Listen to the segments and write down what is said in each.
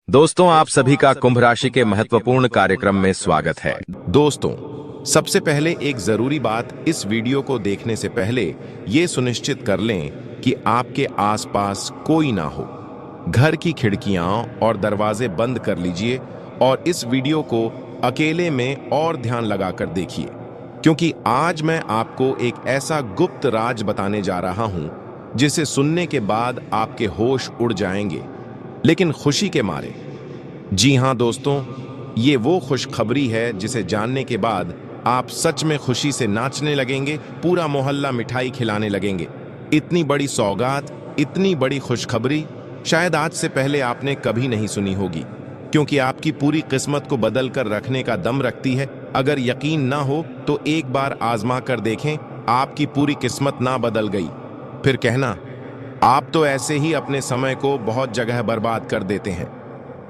दोस्तों, आप सभी का कुंभ राशि के महत्वपूर्ण कार्यक्रम में स्वागत है। दोस्तों, सबसे पहले एक जरूरी बात, इस वीडियो को देखने से पहले ये सुनिश्चित कर लें कि आपके आसपास कोई ना हो। घर की खिड़कियां और दरवाजे बंद कर लीजिए और इस वीडियो को अकेले में और ध्यान लगाकर देखिए, क्योंकि आज मैं आपको एक ऐसा गुप्त राज बताने जा रहा हूं जिसे सुनने के बाद आपके होश उड़ जाएंगे, लेकिन खुशी के मारे। जी हां दोस्तों, ये वो खुशखबरी है जिसे जानने के बाद आप सच में खुशी से नाचने लगेंगे, पूरा मोहल्ला मिठाई खिलाने लगेंगे। इतनी बड़ी सौगात, इतनी बड़ी खुशखबरी शायद आज से पहले आपने कभी नहीं सुनी होगी, क्योंकि आपकी पूरी किस्मत को बदल कर रखने का दम रखती है। अगर यकीन ना हो तो एक बार आजमा कर देखें, आपकी पूरी किस्मत ना बदल गई, फिर कहना आप तो ऐसे ही अपने समय को बहुत जगह बर्बाद कर देते हैं।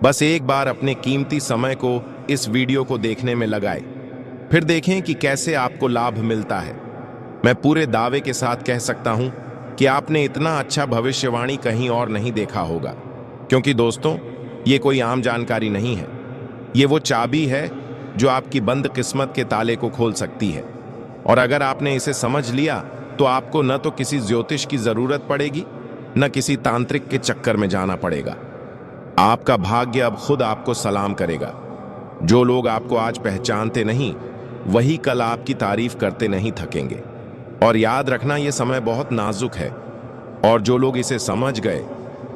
बस एक बार अपने कीमती समय को इस वीडियो को देखने में लगाएं, फिर देखें कि कैसे आपको लाभ मिलता है। मैं पूरे दावे के साथ कह सकता हूं कि आपने इतना अच्छा भविष्यवाणी कहीं और नहीं देखा होगा, क्योंकि दोस्तों, ये कोई आम जानकारी नहीं है। ये वो चाबी है जो आपकी बंद किस्मत के ताले को खोल सकती है। और अगर आपने इसे समझ लिया तो आपको न तो किसी ज्योतिष की जरूरत पड़ेगी, न किसी तांत्रिक के चक्कर में जाना पड़ेगा। आपका भाग्य अब खुद आपको सलाम करेगा। जो लोग आपको आज पहचानते नहीं, वही कल आपकी तारीफ करते नहीं थकेंगे। और याद रखना, यह समय बहुत नाजुक है, और जो लोग इसे समझ गए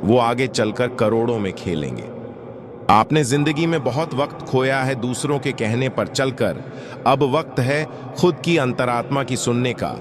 वो आगे चलकर करोड़ों में खेलेंगे। आपने जिंदगी में बहुत वक्त खोया है दूसरों के कहने पर चलकर। अब वक्त है खुद की अंतरात्मा की सुनने का,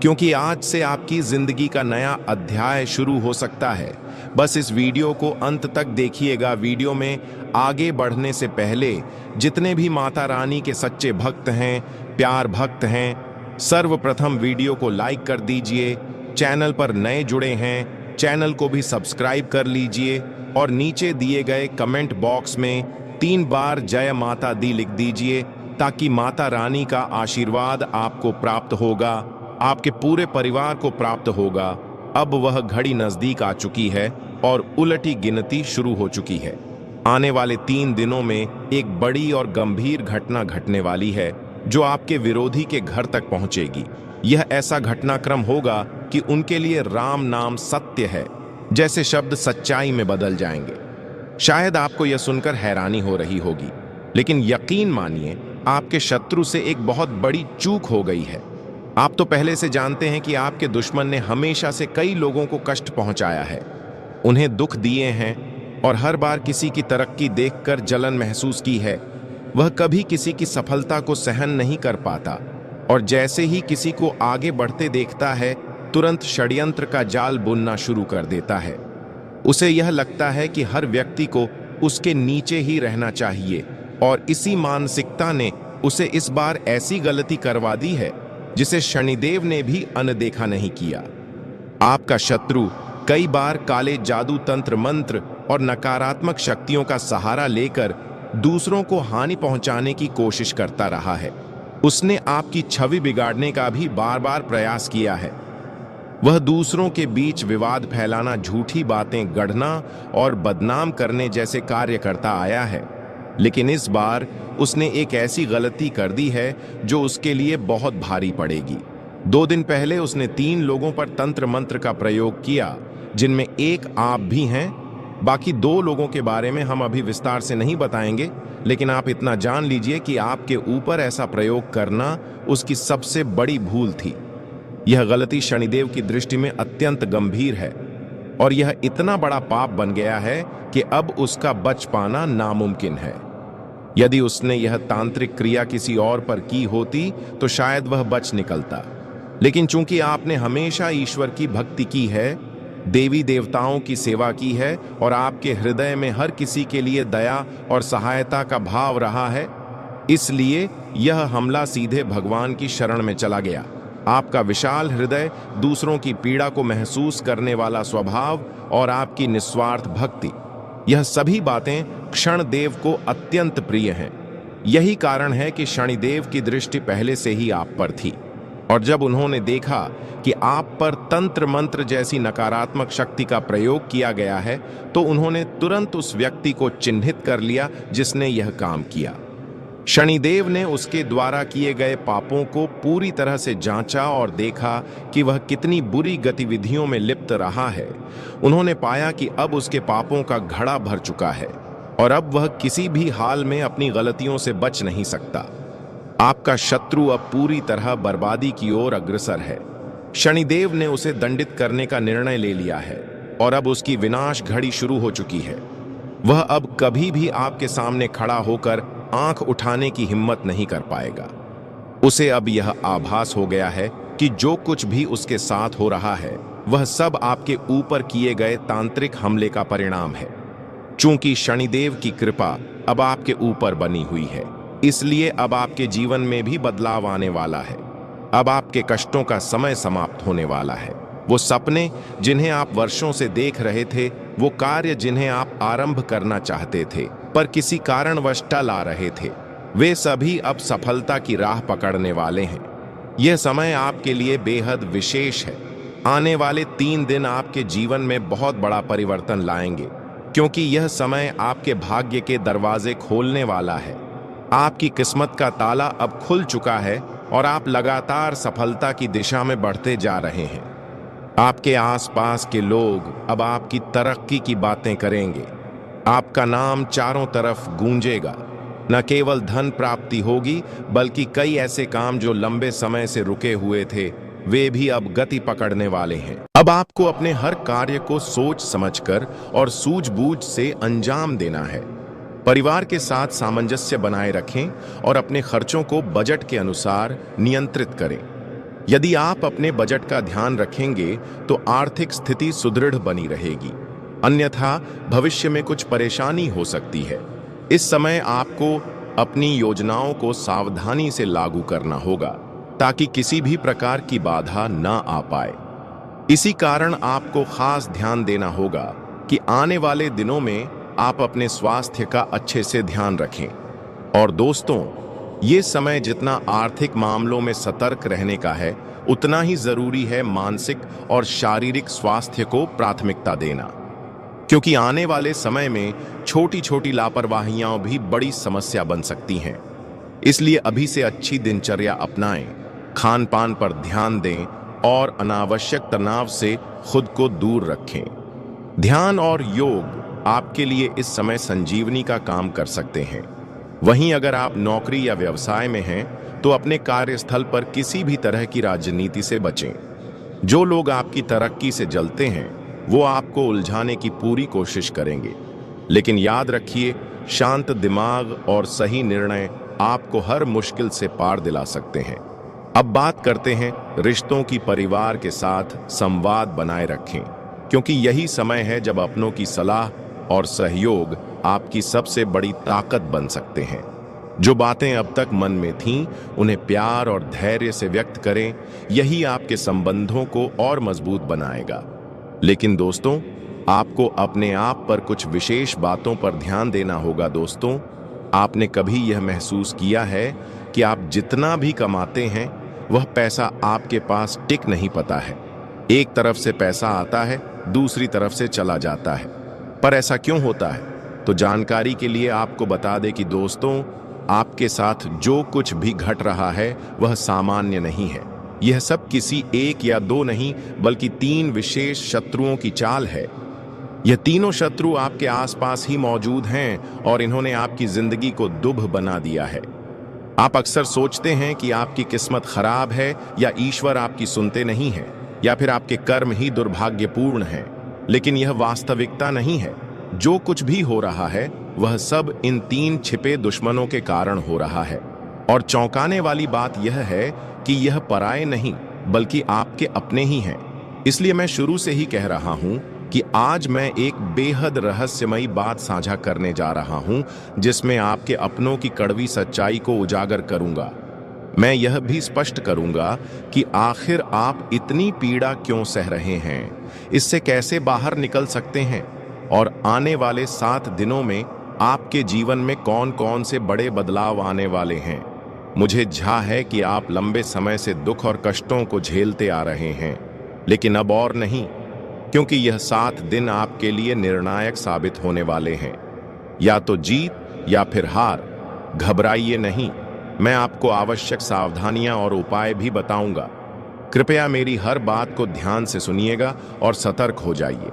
क्योंकि आज से आपकी जिंदगी का नया अध्याय शुरू हो सकता है। बस इस वीडियो को अंत तक देखिएगा। वीडियो में आगे बढ़ने से पहले जितने भी माता रानी के सच्चे भक्त हैं, प्यार भक्त हैं, सर्वप्रथम वीडियो को लाइक कर दीजिए। चैनल पर नए जुड़े हैं, चैनल को भी सब्सक्राइब कर लीजिए और नीचे दिए गए कमेंट बॉक्स में 3 बार जय माता दी लिख दीजिए, ताकि माता रानी का आशीर्वाद आपको प्राप्त होगा, आपके पूरे परिवार को प्राप्त होगा। अब वह घड़ी नजदीक आ चुकी है और उलटी गिनती शुरू हो चुकी है। आने वाले 3 दिनों में एक बड़ी और गंभीर घटना घटने वाली है, जो आपके विरोधी के घर तक पहुंचेगी। यह ऐसा घटनाक्रम होगा कि उनके लिए राम नाम सत्य है जैसे शब्द सच्चाई में बदल जाएंगे। शायद आपको यह सुनकर हैरानी हो रही होगी, लेकिन यकीन मानिए, आपके शत्रु से एक बहुत बड़ी चूक हो गई है। आप तो पहले से जानते हैं कि आपके दुश्मन ने हमेशा से कई लोगों को कष्ट पहुंचाया है, उन्हें दुख दिए हैं, और हर बार किसी की तरक्की देखकर जलन महसूस की है। वह कभी किसी की सफलता को सहन नहीं कर पाता, और जैसे ही किसी को आगे बढ़ते देखता है, तुरंत षड्यंत्र का जाल बुनना शुरू कर देता है। उसे यह लगता है कि हर व्यक्ति को उसके नीचे ही रहना चाहिए, और इसी मानसिकता ने उसे इस बार ऐसी गलती करवा दी है जिसे शनिदेव ने भी अनदेखा नहीं किया। आपका शत्रु कई बार काले जादू, तंत्र मंत्र और नकारात्मक शक्तियों का सहारा लेकर दूसरों को हानि पहुंचाने की कोशिश करता रहा है। उसने आपकी छवि बिगाड़ने का भी बार बार प्रयास किया है। वह दूसरों के बीच विवाद फैलाना, झूठी बातें गढ़ना और बदनाम करने जैसे कार्य करता आया है। लेकिन इस बार उसने एक ऐसी गलती कर दी है जो उसके लिए बहुत भारी पड़ेगी। 2 दिन पहले उसने 3 लोगों पर तंत्र मंत्र का प्रयोग किया, जिनमें एक आप भी हैं। बाकी 2 लोगों के बारे में हम अभी विस्तार से नहीं बताएंगे, लेकिन आप इतना जान लीजिए कि आपके ऊपर ऐसा प्रयोग करना उसकी सबसे बड़ी भूल थी। यह गलती शनिदेव की दृष्टि में अत्यंत गंभीर है, और यह इतना बड़ा पाप बन गया है कि अब उसका बच पाना नामुमकिन है। यदि उसने यह तांत्रिक क्रिया किसी और पर की होती तो शायद वह बच निकलता, लेकिन चूंकि आपने हमेशा ईश्वर की भक्ति की है, देवी देवताओं की सेवा की है, और आपके हृदय में हर किसी के लिए दया और सहायता का भाव रहा है, इसलिए यह हमला सीधे भगवान की शरण में चला गया। आपका विशाल हृदय, दूसरों की पीड़ा को महसूस करने वाला स्वभाव और आपकी निस्वार्थ भक्ति, यह सभी बातें क्षणदेव को अत्यंत प्रिय हैं। यही कारण है कि शनिदेव की दृष्टि पहले से ही आप पर थी। और जब उन्होंने देखा कि आप पर तंत्र मंत्र जैसी नकारात्मक शक्ति का प्रयोग किया गया है, तो उन्होंने तुरंत उस व्यक्ति को चिन्हित कर लिया जिसने यह काम किया। शनिदेव ने उसके द्वारा किए गए पापों को पूरी तरह से जांचा और देखा कि वह कितनी बुरी गतिविधियों में लिप्त रहा है। उन्होंने पाया कि अब उसके पापों का घड़ा भर चुका है और अब वह किसी भी हाल में अपनी गलतियों से बच नहीं सकता। आपका शत्रु अब पूरी तरह बर्बादी की ओर अग्रसर है। शनिदेव ने उसे दंडित करने का निर्णय ले लिया है और अब उसकी विनाश घड़ी शुरू हो चुकी है। वह अब कभी भी आपके सामने खड़ा होकर आंख उठाने की हिम्मत नहीं कर पाएगा। उसे अब यह आभास हो गया है कि जो कुछ भी उसके साथ हो रहा है वह सब आपके ऊपर किए गए तांत्रिक हमले का परिणाम है। चूंकि शनिदेव की कृपा अब आपके ऊपर बनी हुई है, इसलिए अब आपके जीवन में भी बदलाव आने वाला है। अब आपके कष्टों का समय समाप्त होने वाला है। वो सपने जिन्हें आप वर्षों से देख रहे थे, वो कार्य जिन्हें आप आरंभ करना चाहते थे पर किसी कारणवश टल आ रहे थे, वे सभी अब सफलता की राह पकड़ने वाले हैं। यह समय आपके लिए बेहद विशेष है। आने वाले 3 दिन आपके जीवन में बहुत बड़ा परिवर्तन लाएंगे, क्योंकि यह समय आपके भाग्य के दरवाजे खोलने वाला है। आपकी किस्मत का ताला अब खुल चुका है और आप लगातार सफलता की दिशा में बढ़ते जा रहे हैं। आपके आसपास के लोग अब आपकी तरक्की की बातें करेंगे। आपका नाम चारों तरफ गूंजेगा। न केवल धन प्राप्ति होगी, बल्कि कई ऐसे काम जो लंबे समय से रुके हुए थे, वे भी अब गति पकड़ने वाले हैं। अब आपको अपने हर कार्य को सोच समझकर और सूझबूझ से अंजाम देना है। परिवार के साथ सामंजस्य बनाए रखें और अपने खर्चों को बजट के अनुसार नियंत्रित करें। यदि आप अपने बजट का ध्यान रखेंगे तो आर्थिक स्थिति सुदृढ़ बनी रहेगी, अन्यथा भविष्य में कुछ परेशानी हो सकती है। इस समय आपको अपनी योजनाओं को सावधानी से लागू करना होगा ताकि किसी भी प्रकार की बाधा न आ पाए। इसी कारण आपको खास ध्यान देना होगा कि आने वाले दिनों में आप अपने स्वास्थ्य का अच्छे से ध्यान रखें। और दोस्तों, ये समय जितना आर्थिक मामलों में सतर्क रहने का है, उतना ही जरूरी है मानसिक और शारीरिक स्वास्थ्य को प्राथमिकता देना, क्योंकि आने वाले समय में छोटी छोटी लापरवाहियां भी बड़ी समस्या बन सकती हैं। इसलिए अभी से अच्छी दिनचर्या अपनाएं, खान पान पर ध्यान दें और अनावश्यक तनाव से खुद को दूर रखें। ध्यान और योग आपके लिए इस समय संजीवनी का काम कर सकते हैं। वहीं अगर आप नौकरी या व्यवसाय में हैं तो अपने कार्यस्थल पर किसी भी तरह की राजनीति से बचें। जो लोग आपकी तरक्की से जलते हैं वो आपको उलझाने की पूरी कोशिश करेंगे, लेकिन याद रखिए, शांत दिमाग और सही निर्णय आपको हर मुश्किल से पार दिला सकते हैं। अब बात करते हैं रिश्तों की। परिवार के साथ संवाद बनाए रखें, क्योंकि यही समय है जब अपनों की सलाह और सहयोग आपकी सबसे बड़ी ताकत बन सकते हैं। जो बातें अब तक मन में थीं, उन्हें प्यार और धैर्य से व्यक्त करें। यही आपके संबंधों को और मजबूत बनाएगा। लेकिन दोस्तों, आपको अपने आप पर कुछ विशेष बातों पर ध्यान देना होगा। दोस्तों, आपने कभी यह महसूस किया है कि आप जितना भी कमाते हैं वह पैसा आपके पास टिक नहीं पाता है? एक तरफ से पैसा आता है, दूसरी तरफ से चला जाता है। पर ऐसा क्यों होता है? तो जानकारी के लिए आपको बता दें कि दोस्तों, आपके साथ जो कुछ भी घट रहा है वह सामान्य नहीं है। यह सब किसी एक या दो नहीं, बल्कि 3 विशेष शत्रुओं की चाल है। यह तीनों शत्रु आपके आसपास ही मौजूद हैं और इन्होंने आपकी जिंदगी को दुभ बना दिया है। आप अक्सर सोचते हैं कि आपकी किस्मत खराब है, या ईश्वर आपकी सुनते नहीं है, या फिर आपके कर्म ही दुर्भाग्यपूर्ण हैं। लेकिन यह वास्तविकता नहीं है। जो कुछ भी हो रहा है वह सब इन 3 छिपे दुश्मनों के कारण हो रहा है। और चौंकाने वाली बात यह है कि यह पराये नहीं, बल्कि आपके अपने ही हैं। इसलिए मैं शुरू से ही कह रहा हूं कि आज मैं एक बेहद रहस्यमयी बात साझा करने जा रहा हूं, जिसमें आपके अपनों की कड़वी सच्चाई को उजागर करूंगा। मैं यह भी स्पष्ट करूंगा कि आखिर आप इतनी पीड़ा क्यों सह रहे हैं, इससे कैसे बाहर निकल सकते हैं, और आने वाले 7 दिनों में आपके जीवन में कौन कौन से बड़े बदलाव आने वाले हैं। मुझे झा है कि आप लंबे समय से दुख और कष्टों को झेलते आ रहे हैं, लेकिन अब और नहीं, क्योंकि यह 7 दिन आपके लिए निर्णायक साबित होने वाले हैं। या तो जीत या फिर हार। घबराइए नहीं, मैं आपको आवश्यक सावधानियां और उपाय भी बताऊंगा। कृपया मेरी हर बात को ध्यान से सुनिएगा और सतर्क हो जाइए,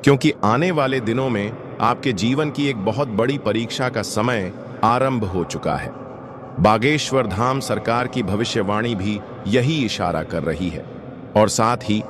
क्योंकि आने वाले दिनों में आपके जीवन की एक बहुत बड़ी परीक्षा का समय आरंभ हो चुका है। बागेश्वर धाम सरकार की भविष्यवाणी भी यही इशारा कर रही है, और साथ ही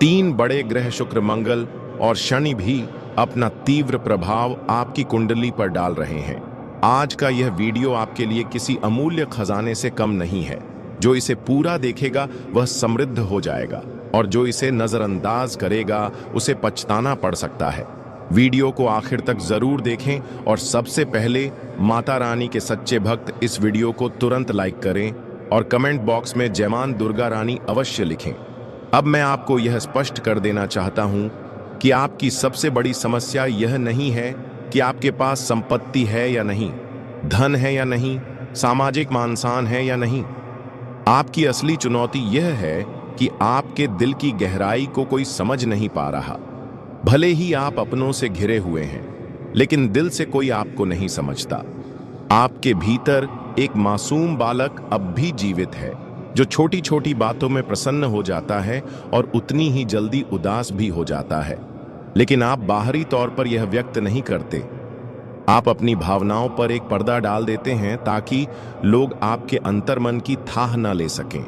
3 बड़े ग्रह शुक्र, मंगल और शनि भी अपना तीव्र प्रभाव आपकी कुंडली पर डाल रहे हैं। आज का यह वीडियो आपके लिए किसी अमूल्य खजाने से कम नहीं है। जो इसे पूरा देखेगा वह समृद्ध हो जाएगा, और जो इसे नजरअंदाज करेगा उसे पछताना पड़ सकता है। वीडियो को आखिर तक जरूर देखें, और सबसे पहले माता रानी के सच्चे भक्त इस वीडियो को तुरंत लाइक करें और कमेंट बॉक्स में जय मां दुर्गा रानी अवश्य लिखें। अब मैं आपको यह स्पष्ट कर देना चाहता हूं कि आपकी सबसे बड़ी समस्या यह नहीं है कि आपके पास संपत्ति है या नहीं, धन है या नहीं, सामाजिक मान सम्मान है या नहीं। आपकी असली चुनौती यह है कि आपके दिल की गहराई को कोई समझ नहीं पा रहा। भले ही आप अपनों से घिरे हुए हैं, लेकिन दिल से कोई आपको नहीं समझता। आपके भीतर एक मासूम बालक अब भी जीवित है, जो छोटी छोटी बातों में प्रसन्न हो जाता है और उतनी ही जल्दी उदास भी हो जाता है। लेकिन आप बाहरी तौर पर यह व्यक्त नहीं करते। आप अपनी भावनाओं पर एक पर्दा डाल देते हैं ताकि लोग आपके अंतर्मन की थाह न ले सकें।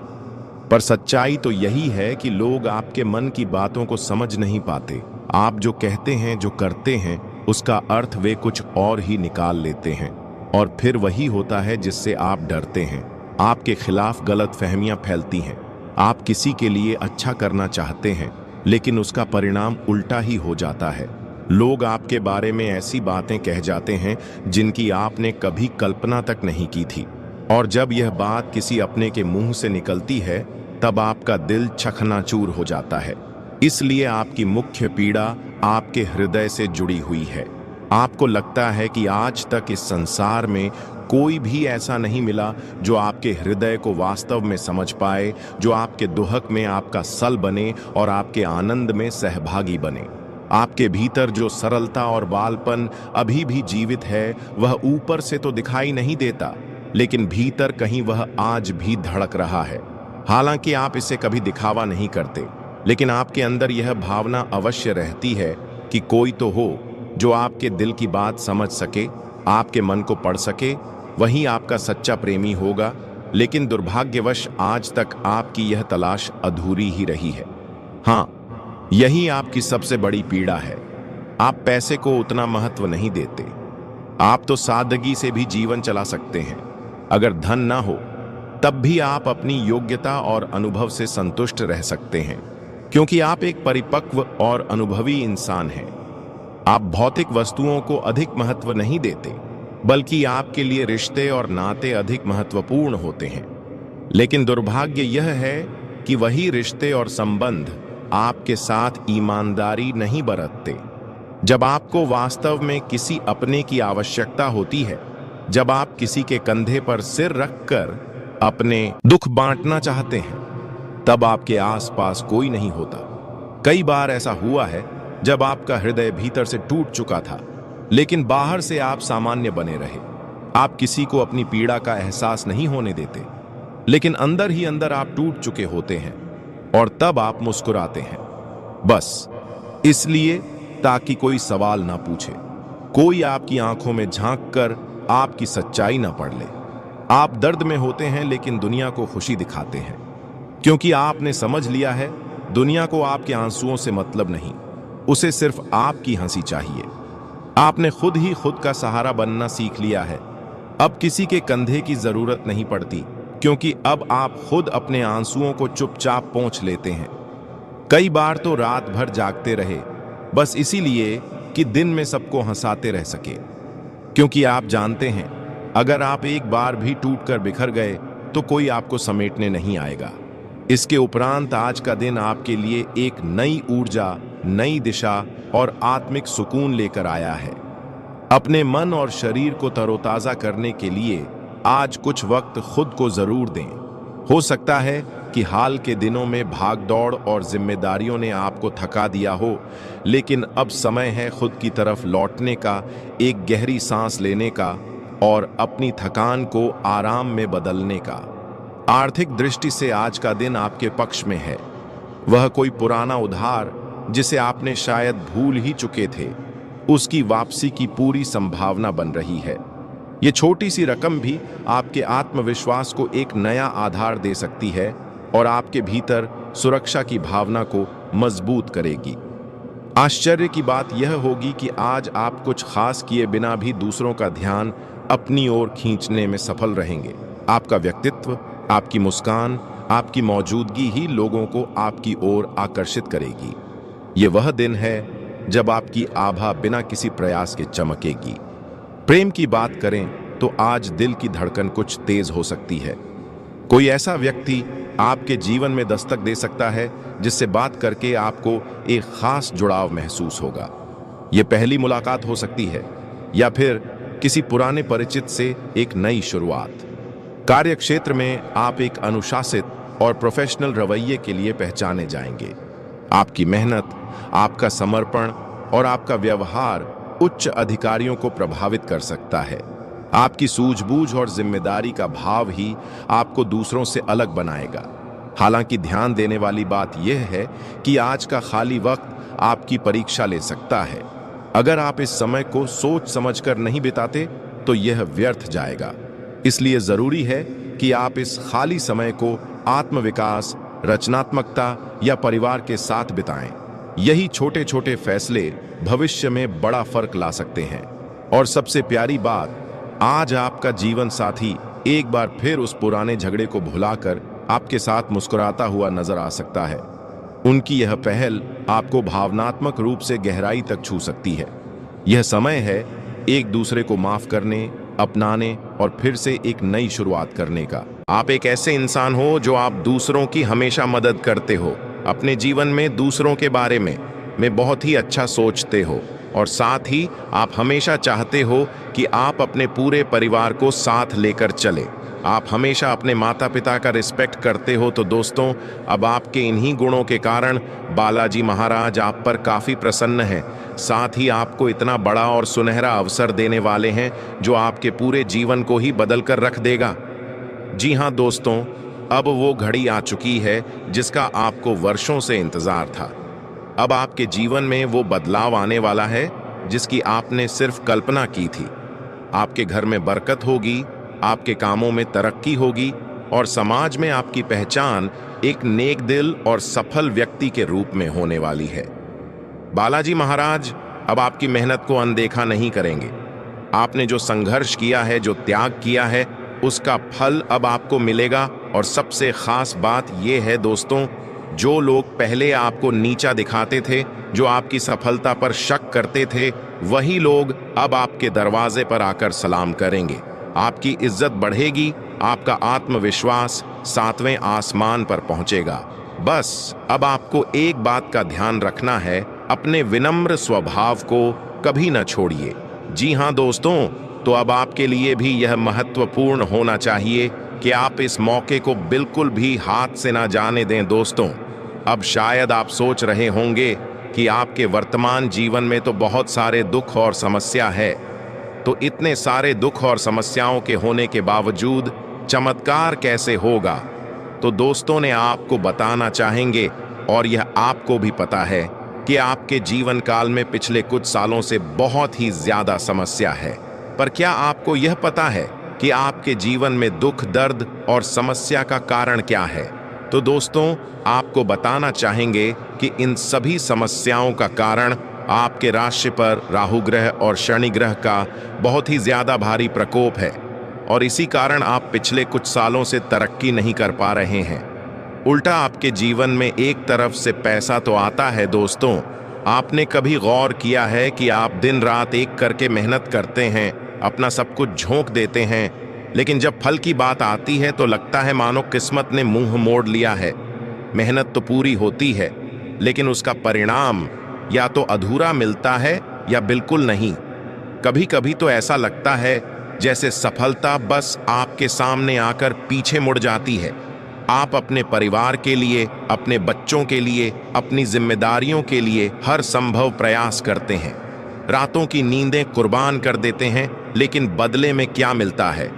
पर सच्चाई तो यही है कि लोग आपके मन की बातों को समझ नहीं पाते। आप जो कहते हैं, जो करते हैं, उसका अर्थ वे कुछ और ही निकाल लेते हैं, और फिर वही होता है जिससे आप डरते हैं। आपके खिलाफ गलत फहमियां फैलती हैं। आप किसी के लिए अच्छा करना चाहते हैं, लेकिन उसका परिणाम उल्टा ही हो जाता है। लोग आपके बारे में ऐसी बातें कह जाते हैं जिनकी आपने कभी कल्पना तक नहीं की थी, और जब यह बात किसी अपने के मुंह से निकलती है तब आपका दिल चकनाचूर हो जाता है। इसलिए आपकी मुख्य पीड़ा आपके हृदय से जुड़ी हुई है। आपको लगता है कि आज तक इस संसार में कोई भी ऐसा नहीं मिला जो आपके हृदय को वास्तव में समझ पाए, जो आपके दुहक में आपका सल बने और आपके आनंद में सहभागी बने। आपके भीतर जो सरलता और बालपन अभी भी जीवित है, वह ऊपर से तो दिखाई नहीं देता, लेकिन भीतर कहीं वह आज भी धड़क रहा है। हालांकि आप इसे कभी दिखावा नहीं करते, लेकिन आपके अंदर यह भावना अवश्य रहती है कि कोई तो हो जो आपके दिल की बात समझ सके, आपके मन को पढ़ सके। वही आपका सच्चा प्रेमी होगा। लेकिन दुर्भाग्यवश आज तक आपकी यह तलाश अधूरी ही रही है। हाँ, यही आपकी सबसे बड़ी पीड़ा है। आप पैसे को उतना महत्व नहीं देते। आप तो सादगी से भी जीवन चला सकते हैं। अगर धन ना हो तब भी आप अपनी योग्यता और अनुभव से संतुष्ट रह सकते हैं, क्योंकि आप एक परिपक्व और अनुभवी इंसान हैं। आप भौतिक वस्तुओं को अधिक महत्व नहीं देते, बल्कि आपके लिए रिश्ते और नाते अधिक महत्वपूर्ण होते हैं। लेकिन दुर्भाग्य यह है कि वही रिश्ते और संबंध आपके साथ ईमानदारी नहीं बरतते। जब आपको वास्तव में किसी अपने की आवश्यकता होती है, जब आप किसी के कंधे पर सिर रखकर अपने दुख बांटना चाहते हैं, तब आपके आसपास कोई नहीं होता। कई बार ऐसा हुआ है जब आपका हृदय भीतर से टूट चुका था, लेकिन बाहर से आप सामान्य बने रहे। आप किसी को अपनी पीड़ा का एहसास नहीं होने देते, लेकिन अंदर ही अंदर आप टूट चुके होते हैं, और तब आप मुस्कुराते हैं, बस इसलिए ताकि कोई सवाल ना पूछे, कोई आपकी आंखों में झांक कर आपकी सच्चाई ना पढ़ ले। आप दर्द में होते हैं, लेकिन दुनिया को खुशी दिखाते हैं, क्योंकि आपने समझ लिया है दुनिया को आपके आंसुओं से मतलब नहीं, उसे सिर्फ आपकी हंसी चाहिए। आपने खुद ही खुद का सहारा बनना सीख लिया है। अब किसी के कंधे की जरूरत नहीं पड़ती, क्योंकि अब आप खुद अपने आंसुओं को चुपचाप पोंछ लेते हैं। कई बार तो रात भर जागते रहे, बस इसीलिए कि दिन में सबको हंसाते रह सके, क्योंकि आप जानते हैं अगर आप एक बार भी टूटकर बिखर गए तो कोई आपको समेटने नहीं आएगा। इसके उपरांत आज का दिन आपके लिए एक नई ऊर्जा, नई दिशा और आत्मिक सुकून लेकर आया है। अपने मन और शरीर को तरोताजा करने के लिए आज कुछ वक्त खुद को जरूर दें। हो सकता है कि हाल के दिनों में भागदौड़ और जिम्मेदारियों ने आपको थका दिया हो, लेकिन अब समय है खुद की तरफ लौटने का, एक गहरी सांस लेने का और अपनी थकान को आराम में बदलने का। आर्थिक दृष्टि से आज का दिन आपके पक्ष में है। वह कोई पुराना उधार जिसे आपने शायद भूल ही चुके थे, उसकी वापसी की पूरी संभावना बन रही है। ये छोटी सी रकम भी आपके आत्मविश्वास को एक नया आधार दे सकती है और आपके भीतर सुरक्षा की भावना को मजबूत करेगी। आश्चर्य की बात यह होगी कि आज आप कुछ खास किए बिना भी दूसरों का ध्यान अपनी ओर खींचने में सफल रहेंगे। आपका व्यक्तित्व, आपकी मुस्कान, आपकी मौजूदगी ही लोगों को आपकी ओर आकर्षित करेगी। ये वह दिन है जब आपकी आभा बिना किसी प्रयास के चमकेगी। प्रेम की बात करें तो आज दिल की धड़कन कुछ तेज हो सकती है। कोई ऐसा व्यक्ति आपके जीवन में दस्तक दे सकता है जिससे बात करके आपको एक खास जुड़ाव महसूस होगा। यह पहली मुलाकात हो सकती है या फिर किसी पुराने परिचित से एक नई शुरुआत। कार्यक्षेत्र में आप एक अनुशासित और प्रोफेशनल रवैये के लिए पहचाने जाएंगे। आपकी मेहनत, आपका समर्पण और आपका व्यवहार उच्च अधिकारियों को प्रभावित कर सकता है। आपकी सूझबूझ और जिम्मेदारी का भाव ही आपको दूसरों से अलग बनाएगा। हालांकि ध्यान देने वाली बात यह है कि आज का खाली वक्त आपकी परीक्षा ले सकता है। अगर आप इस समय को सोच समझकर नहीं बिताते तो यह व्यर्थ जाएगा। इसलिए जरूरी है कि आप इस खाली समय को आत्मविकास, रचनात्मकता या परिवार के साथ बिताएं। यही छोटे छोटे फैसले भविष्य में बड़ा फर्क ला सकते हैं। और सबसे प्यारी बात, आज आपका जीवन साथी एक बार फिर उस पुराने झगड़े को भुलाकर आपके साथ मुस्कुराता हुआ नजर आ सकता है। उनकी यह पहल आपको भावनात्मक रूप से गहराई तक छू सकती है। यह समय है एक दूसरे को माफ करने, अपनाने और फिर से एक नई शुरुआत करने का। आप एक ऐसे इंसान हो जो आप दूसरों की हमेशा मदद करते हो, अपने जीवन में दूसरों के बारे में बहुत ही अच्छा सोचते हो और साथ ही आप हमेशा चाहते हो कि आप अपने पूरे परिवार को साथ लेकर चले। आप हमेशा अपने माता पिता का रिस्पेक्ट करते हो। तो दोस्तों, अब आपके इन्हीं गुणों के कारण बालाजी महाराज आप पर काफ़ी प्रसन्न हैं। साथ ही आपको इतना बड़ा और सुनहरा अवसर देने वाले हैं जो आपके पूरे जीवन को ही बदल कर रख देगा। जी हाँ दोस्तों, अब वो घड़ी आ चुकी है जिसका आपको वर्षों से इंतज़ार था। अब आपके जीवन में वो बदलाव आने वाला है जिसकी आपने सिर्फ कल्पना की थी। आपके घर में बरकत होगी, आपके कामों में तरक्की होगी और समाज में आपकी पहचान एक नेक दिल और सफल व्यक्ति के रूप में होने वाली है। बालाजी महाराज अब आपकी मेहनत को अनदेखा नहीं करेंगे। आपने जो संघर्ष किया है, जो त्याग किया है, उसका फल अब आपको मिलेगा। और सबसे खास बात यह है दोस्तों, जो लोग पहले आपको नीचा दिखाते थे, जो आपकी सफलता पर शक करते थे, वही लोग अब आपके दरवाजे पर आकर सलाम करेंगे। आपकी इज्जत बढ़ेगी, आपका आत्मविश्वास 7वें आसमान पर पहुंचेगा। बस अब आपको एक बात का ध्यान रखना है, अपने विनम्र स्वभाव को कभी न छोड़िए। जी हाँ दोस्तों, तो अब आपके लिए भी यह महत्वपूर्ण होना चाहिए कि आप इस मौके को बिल्कुल भी हाथ से ना जाने दें। दोस्तों, अब शायद आप सोच रहे होंगे कि आपके वर्तमान जीवन में तो बहुत सारे दुख और समस्या है, तो इतने सारे दुख और समस्याओं के होने के बावजूद चमत्कार कैसे होगा? तो दोस्तों ने आपको बताना चाहेंगे, और यह आपको भी पता है कि आपके जीवन काल में पिछले कुछ सालों से बहुत ही ज्यादा समस्या है। पर क्या आपको यह पता है कि आपके जीवन में दुख, दर्द और समस्या का कारण क्या है? तो दोस्तों, आपको बताना चाहेंगे कि इन सभी समस्याओं का कारण आपके राशि पर राहु ग्रह और शनि ग्रह का बहुत ही ज्यादा भारी प्रकोप है और इसी कारण आप पिछले कुछ सालों से तरक्की नहीं कर पा रहे हैं। उल्टा आपके जीवन में एक तरफ से पैसा तो आता है। दोस्तों, आपने कभी गौर किया है कि आप दिन रात एक करके मेहनत करते हैं, अपना सब कुछ झोंक देते हैं, लेकिन जब फल की बात आती है तो लगता है मानो किस्मत ने मुंह मोड़ लिया है। मेहनत तो पूरी होती है, लेकिन उसका परिणाम या तो अधूरा मिलता है या बिल्कुल नहीं। कभी कभी तो ऐसा लगता है जैसे सफलता बस आपके सामने आकर पीछे मुड़ जाती है। आप अपने परिवार के लिए, अपने बच्चों के लिए, अपनी जिम्मेदारियों के लिए हर संभव प्रयास करते हैं। रातों की नींदें कुर्बान कर देते हैं, लेकिन बदले में क्या मिलता है?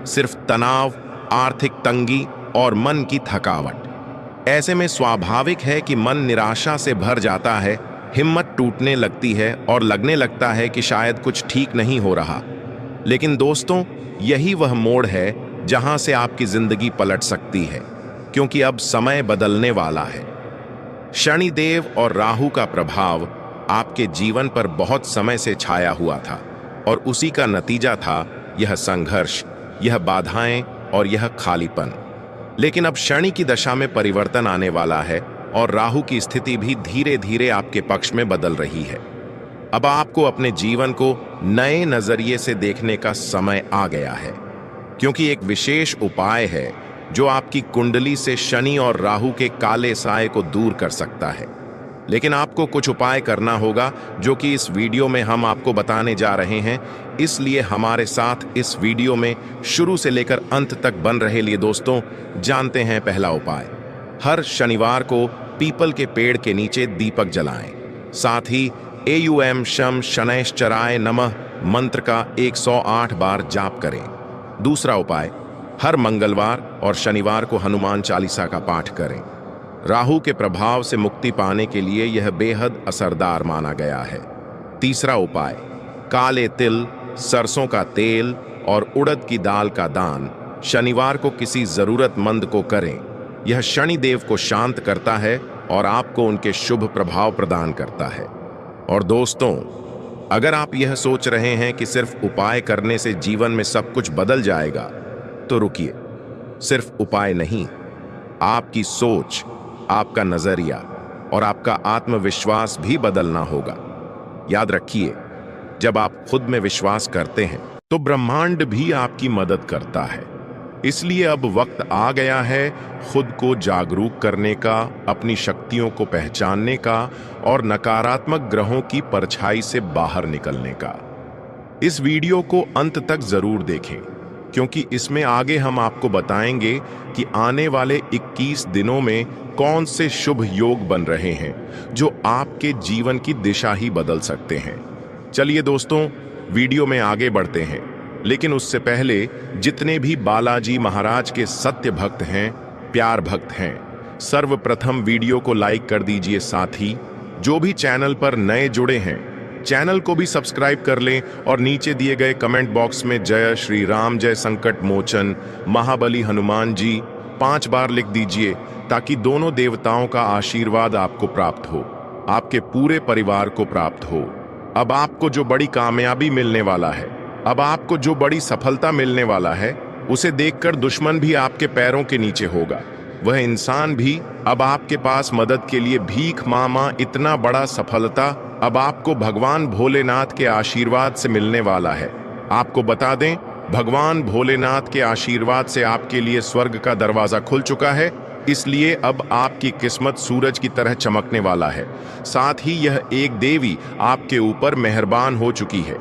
सिर्फ तनाव, आर्थिक तंगी और मन की थकावट। ऐसे में स्वाभाविक है कि मन निराशा से भर जाता है, हिम्मत टूटने लगती है और लगने लगता है कि शायद कुछ ठीक नहीं हो रहा। लेकिन दोस्तों, यही वह मोड़ है जहां से आपकी जिंदगी पलट सकती है, क्योंकि अब समय बदलने वाला है। शनिदेव और राहु का प्रभाव आपके जीवन पर बहुत समय से छाया हुआ था और उसी का नतीजा था यह संघर्ष, यह बाधाएं और यह खालीपन। लेकिन अब शनि की दशा में परिवर्तन आने वाला है और राहु की स्थिति भी धीरे धीरे आपके पक्ष में बदल रही है। अब आपको अपने जीवन को नए नजरिए से देखने का समय आ गया है, क्योंकि एक विशेष उपाय है जो आपकी कुंडली से शनि और राहु के काले साए को दूर कर सकता है। लेकिन आपको कुछ उपाय करना होगा जो कि इस वीडियो में हम आपको बताने जा रहे हैं, इसलिए हमारे साथ इस वीडियो में शुरू से लेकर अंत तक बन रहे। लिए दोस्तों, जानते हैं पहला उपाय। हर शनिवार को पीपल के पेड़ के नीचे दीपक जलाएं। साथ ही एयुएम शम शनैश्चराय नमः मंत्र का 108 बार जाप करें। दूसरा उपाय, हर मंगलवार और शनिवार को हनुमान चालीसा का पाठ करें। राहु के प्रभाव से मुक्ति पाने के लिए यह बेहद असरदार माना गया है। तीसरा उपाय, काले तिल, सरसों का तेल और उड़द की दाल का दान शनिवार को किसी जरूरतमंद को करें। यह शनिदेव को शांत करता है और आपको उनके शुभ प्रभाव प्रदान करता है। और दोस्तों, अगर आप यह सोच रहे हैं कि सिर्फ उपाय करने से जीवन में सब कुछ बदल जाएगा, तो रुकिए। सिर्फ उपाय नहीं, आपकी सोच, आपका नजरिया और आपका आत्मविश्वास भी बदलना होगा। याद रखिए, जब आप खुद में विश्वास करते हैं तो ब्रह्मांड भी आपकी मदद करता है। इसलिए अब वक्त आ गया है खुद को जागरूक करने का, अपनी शक्तियों को पहचानने का और नकारात्मक ग्रहों की परछाई से बाहर निकलने का। इस वीडियो को अंत तक जरूर देखें, क्योंकि इसमें आगे हम आपको बताएंगे कि आने वाले 21 दिनों में कौन से शुभ योग बन रहे हैं जो आपके जीवन की दिशा ही बदल सकते हैं। चलिए दोस्तों, वीडियो में आगे बढ़ते हैं, लेकिन उससे पहले जितने भी बालाजी महाराज के सत्य भक्त हैं, प्यार भक्त हैं, सर्वप्रथम वीडियो को लाइक कर दीजिए। साथ ही जो भी चैनल पर नए जुड़े हैं, चैनल को भी सब्सक्राइब कर लें और नीचे दिए गए कमेंट बॉक्स में जय श्री राम, जय संकट मोचन, महाबली हनुमान जी 5 बार लिख दीजिए, ताकि दोनों देवताओं का आशीर्वाद आपको प्राप्त हो, आपके पूरे परिवार को प्राप्त हो। अब आपको जो बड़ी कामयाबी मिलने वाला है, अब आपको जो बड़ी सफलता मिलने वाला है, उसे देखकर दुश्मन भी आपके पैरों के नीचे होगा। वह इंसान भी अब आपके पास मदद के लिए भीख मामा। इतना बड़ा सफलता अब आपको भगवान भोलेनाथ के आशीर्वाद से मिलने वाला है। आपको बता दें, भगवान भोलेनाथ के आशीर्वाद से आपके लिए स्वर्ग का दरवाजा खुल चुका है, इसलिए अब आपकी किस्मत सूरज की तरह चमकने वाला है। साथ ही यह एक देवी आपके ऊपर मेहरबान हो चुकी है।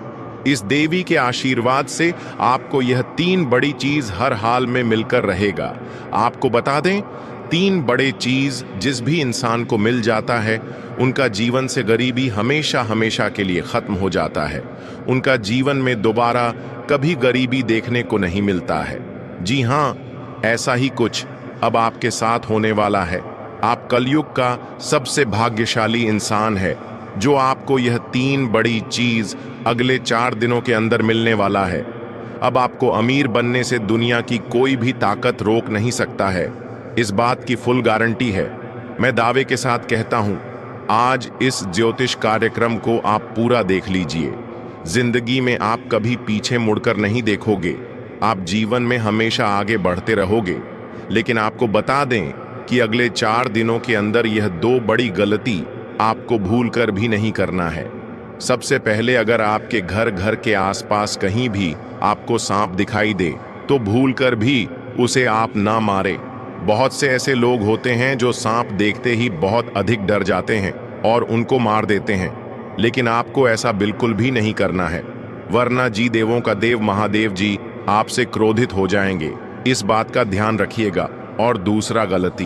इस देवी के आशीर्वाद से आपको यह 3 बड़ी चीज हर हाल में मिलकर रहेगा। आपको बता दें, 3 बड़े चीज जिस भी इंसान को मिल जाता है, उनका जीवन से गरीबी हमेशा हमेशा के लिए खत्म हो जाता है। उनका जीवन में दोबारा कभी गरीबी देखने को नहीं मिलता है। जी हाँ, ऐसा ही कुछ अब आपके साथ होने वाला है। आप कलयुग का सबसे भाग्यशाली इंसान है, जो आपको यह 3 बड़ी चीज अगले 4 दिनों के अंदर मिलने वाला है। अब आपको अमीर बनने से दुनिया की कोई भी ताकत रोक नहीं सकता है। इस बात की फुल गारंटी है। मैं दावे के साथ कहता हूं, आज इस ज्योतिष कार्यक्रम को आप पूरा देख लीजिए। जिंदगी में आप कभी पीछे मुड़कर नहीं देखोगे। आप जीवन में हमेशा आगे बढ़ते रहोगे। लेकिन आपको बता दें कि अगले 4 दिनों के अंदर यह 2 बड़ी गलती आपको भूलकर भी नहीं करना है। सबसे पहले, अगर आपके घर के आसपास कहीं भी आपको सांप दिखाई दे, तो भूलकर भी उसे आप ना मारे। बहुत से ऐसे लोग होते हैं जो सांप देखते ही बहुत अधिक डर जाते हैं और उनको मार देते हैं, लेकिन आपको ऐसा बिल्कुल भी नहीं करना है। वरना जी देवों का देव महादेव जी आपसे क्रोधित हो जाएंगे। इस बात का ध्यान रखिएगा। और दूसरा गलती,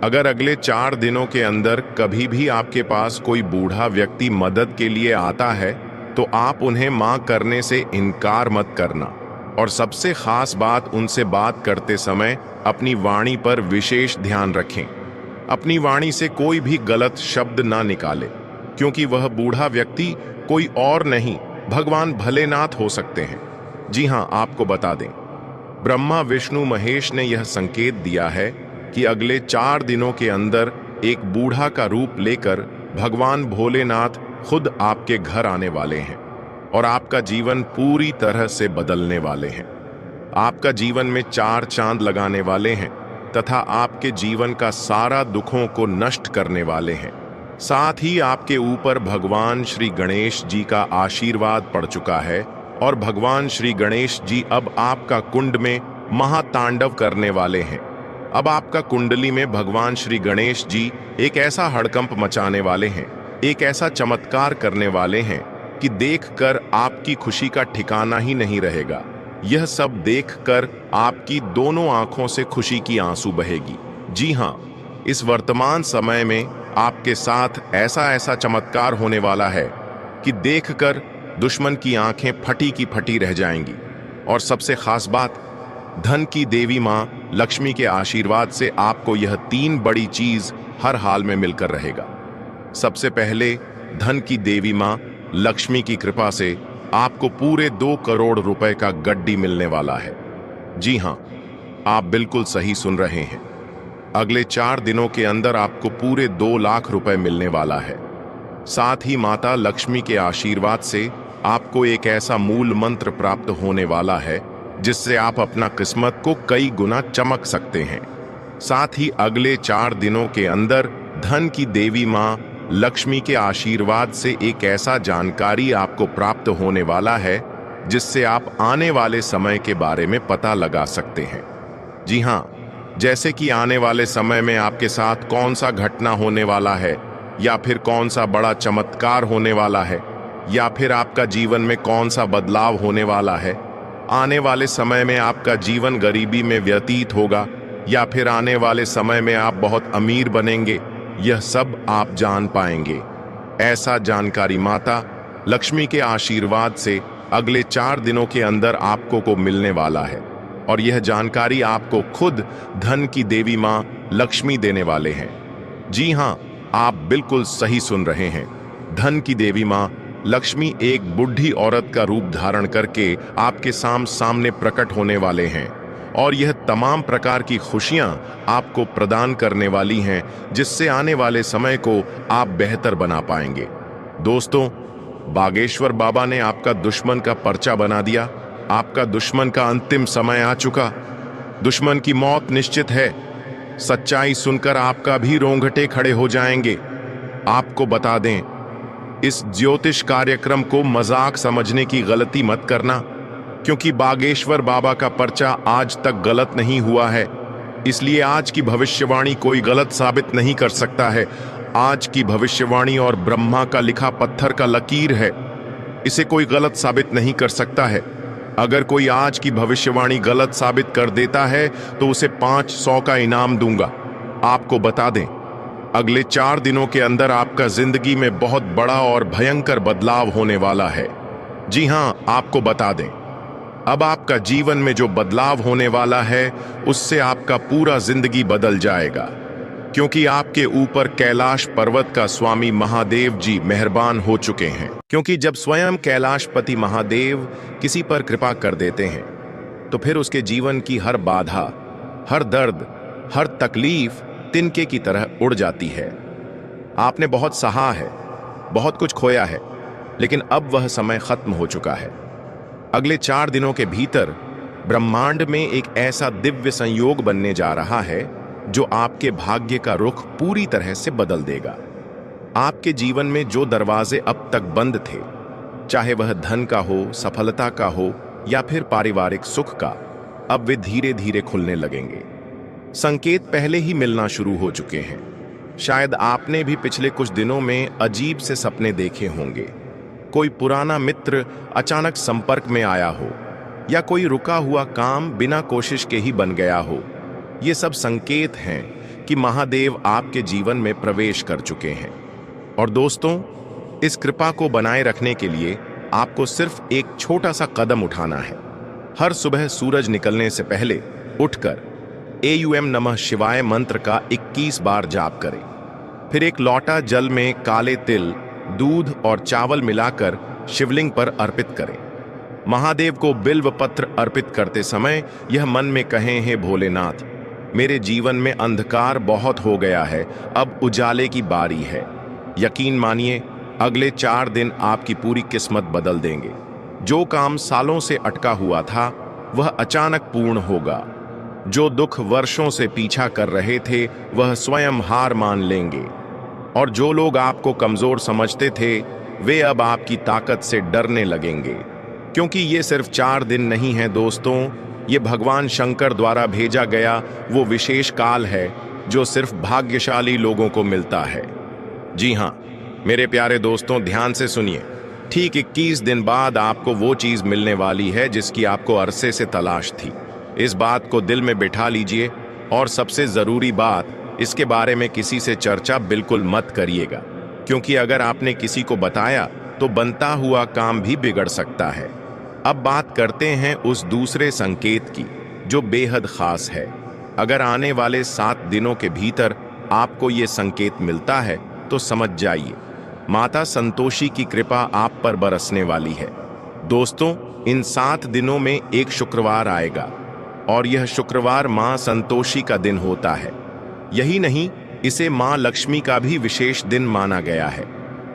अगर अगले 4 दिनों के अंदर कभी भी आपके पास कोई बूढ़ा व्यक्ति मदद के लिए आता है तो आप उन्हें मां करने से इनकार मत करना। और सबसे खास बात, उनसे बात करते समय अपनी वाणी पर विशेष ध्यान रखें। अपनी वाणी से कोई भी गलत शब्द ना निकाले, क्योंकि वह बूढ़ा व्यक्ति कोई और नहीं, भगवान भोलेनाथ हो सकते हैं। जी हाँ, आपको बता दें, ब्रह्मा विष्णु महेश ने यह संकेत दिया है कि अगले 4 दिनों के अंदर एक बूढ़ा का रूप लेकर भगवान भोलेनाथ खुद आपके घर आने वाले हैं और आपका जीवन पूरी तरह से बदलने वाले हैं। आपका जीवन में 4 चांद लगाने वाले हैं तथा आपके जीवन का सारा दुखों को नष्ट करने वाले हैं। साथ ही आपके ऊपर भगवान श्री गणेश जी का आशीर्वाद पड़ चुका है और भगवान श्री गणेश जी अब आपका कुंड में महातांडव करने वाले हैं। अब आपका कुंडली में भगवान श्री गणेश जी एक ऐसा हड़कंप मचाने वाले हैं, एक ऐसा चमत्कार करने वाले हैं कि देखकर आपकी खुशी का ठिकाना ही नहीं रहेगा। यह सब देखकर आपकी दोनों आंखों से खुशी की आंसू बहेगी। जी हाँ, इस वर्तमान समय में आपके साथ ऐसा ऐसा चमत्कार होने वाला है कि देखकर दुश्मन की आंखें फटी की फटी रह जाएंगी। और सबसे खास बात, धन की देवी मां लक्ष्मी के आशीर्वाद से आपको यह 3 बड़ी चीज हर हाल में मिलकर रहेगा। सबसे पहले, धन की देवी मां लक्ष्मी की कृपा से आपको पूरे 2 करोड़ रुपए का गड्डी मिलने वाला है। जी हां, आप बिल्कुल सही सुन रहे हैं। अगले 4 दिनों के अंदर आपको पूरे 2 लाख रुपए मिलने वाला है। साथ ही माता लक्ष्मी के आशीर्वाद से आपको एक ऐसा मूल मंत्र प्राप्त होने वाला है जिससे आप अपना किस्मत को कई गुना चमक सकते हैं। साथ ही अगले 4 दिनों के अंदर धन की देवी मां लक्ष्मी के आशीर्वाद से एक ऐसा जानकारी आपको प्राप्त होने वाला है जिससे आप आने वाले समय के बारे में पता लगा सकते हैं। जी हां, जैसे कि आने वाले समय में आपके साथ कौन सा घटना होने वाला है, या फिर कौन सा बड़ा चमत्कार होने वाला है, या फिर आपका जीवन में कौन सा बदलाव होने वाला है। आने वाले समय में आपका जीवन गरीबी में व्यतीत होगा या फिर आने वाले समय में आप बहुत अमीर बनेंगे, यह सब आप जान पाएंगे। ऐसा जानकारी माता लक्ष्मी के आशीर्वाद से अगले 4 दिनों के अंदर आपको को मिलने वाला है और यह जानकारी आपको खुद धन की देवी मां लक्ष्मी देने वाले हैं। जी हां, आप बिल्कुल सही सुन रहे हैं। धन की देवी मां लक्ष्मी एक बुढ़ी औरत का रूप धारण करके आपके सामने प्रकट होने वाले हैं और यह तमाम प्रकार की खुशियां आपको प्रदान करने वाली हैं जिससे आने वाले समय को आप बेहतर बना पाएंगे। दोस्तों, बागेश्वर बाबा ने आपका दुश्मन का पर्चा बना दिया। आपका दुश्मन का अंतिम समय आ चुका। दुश्मन की मौत निश्चित है। सच्चाई सुनकर आपका भी रोंगटे खड़े हो जाएंगे। आपको बता दें, इस ज्योतिष कार्यक्रम को मजाक समझने की गलती मत करना, क्योंकि बागेश्वर बाबा का पर्चा आज तक गलत नहीं हुआ है। इसलिए आज की भविष्यवाणी कोई गलत साबित नहीं कर सकता है। आज की भविष्यवाणी और ब्रह्मा का लिखा पत्थर का लकीर है, इसे कोई गलत साबित नहीं कर सकता है। अगर कोई आज की भविष्यवाणी गलत साबित कर देता है तो उसे 500 का इनाम दूंगा। आपको बता दें, अगले 4 दिनों के अंदर आपका जिंदगी में बहुत बड़ा और भयंकर बदलाव होने वाला है। जी हां, आपको बता दें, अब आपका जीवन में जो बदलाव होने वाला है उससे आपका पूरा जिंदगी बदल जाएगा, क्योंकि आपके ऊपर कैलाश पर्वत का स्वामी महादेव जी मेहरबान हो चुके हैं। क्योंकि जब स्वयं कैलाशपति महादेव किसी पर कृपा कर देते हैं तो फिर उसके जीवन की हर बाधा, हर दर्द, हर तकलीफ तिनके की तरह उड़ जाती है। आपने बहुत सहा है, बहुत कुछ खोया है, लेकिन अब वह समय खत्म हो चुका है। अगले 4 दिनों के भीतर ब्रह्मांड में एक ऐसा दिव्य संयोग बनने जा रहा है जो आपके भाग्य का रुख पूरी तरह से बदल देगा। आपके जीवन में जो दरवाजे अब तक बंद थे, चाहे वह धन का हो, सफलता का हो या फिर पारिवारिक सुख का, अब वे धीरे धीरे खुलने लगेंगे। संकेत पहले ही मिलना शुरू हो चुके हैं। शायद आपने भी पिछले कुछ दिनों में अजीब से सपने देखे होंगे। कोई पुराना मित्र अचानक संपर्क में आया हो, या कोई रुका हुआ काम बिना कोशिश के ही बन गया हो, ये सब संकेत हैं कि महादेव आपके जीवन में प्रवेश कर चुके हैं। और दोस्तों, इस कृपा को बनाए रखने के लिए आपको सिर्फ एक छोटा सा कदम उठाना है। हर सुबह सूरज निकलने से पहले उठकर एयूएम नमः शिवाय मंत्र का 21 बार जाप करें। फिर एक लौटा जल में काले तिल, दूध और चावल मिलाकर शिवलिंग पर अर्पित करें। महादेव को बिल्व पत्र अर्पित करते समय यह मन में कहें, हे भोलेनाथ, मेरे जीवन में अंधकार बहुत हो गया है, अब उजाले की बारी है। यकीन मानिए, अगले 4 दिन आपकी पूरी किस्मत बदल देंगे। जो काम सालों से अटका हुआ था वह अचानक पूर्ण होगा। जो दुख वर्षों से पीछा कर रहे थे वह स्वयं हार मान लेंगे। और जो लोग आपको कमजोर समझते थे वे अब आपकी ताकत से डरने लगेंगे। क्योंकि ये सिर्फ 4 दिन नहीं है दोस्तों, ये भगवान शंकर द्वारा भेजा गया वो विशेष काल है जो सिर्फ भाग्यशाली लोगों को मिलता है। जी हाँ मेरे प्यारे दोस्तों, ध्यान से सुनिए। ठीक 21 दिन बाद आपको वो चीज मिलने वाली है जिसकी आपको अरसे से तलाश थी। इस बात को दिल में बिठा लीजिए। और सबसे जरूरी बात, इसके बारे में किसी से चर्चा बिल्कुल मत करिएगा, क्योंकि अगर आपने किसी को बताया तो बनता हुआ काम भी बिगड़ सकता है। अब बात करते हैं उस दूसरे संकेत की जो बेहद खास है। अगर आने वाले 7 दिनों के भीतर आपको ये संकेत मिलता है तो समझ जाइए, माता संतोषी की कृपा आप पर बरसने वाली है। दोस्तों, इन 7 दिनों में एक शुक्रवार आएगा और यह शुक्रवार मां संतोषी का दिन होता है। यही नहीं, इसे मां लक्ष्मी का भी विशेष दिन माना गया है।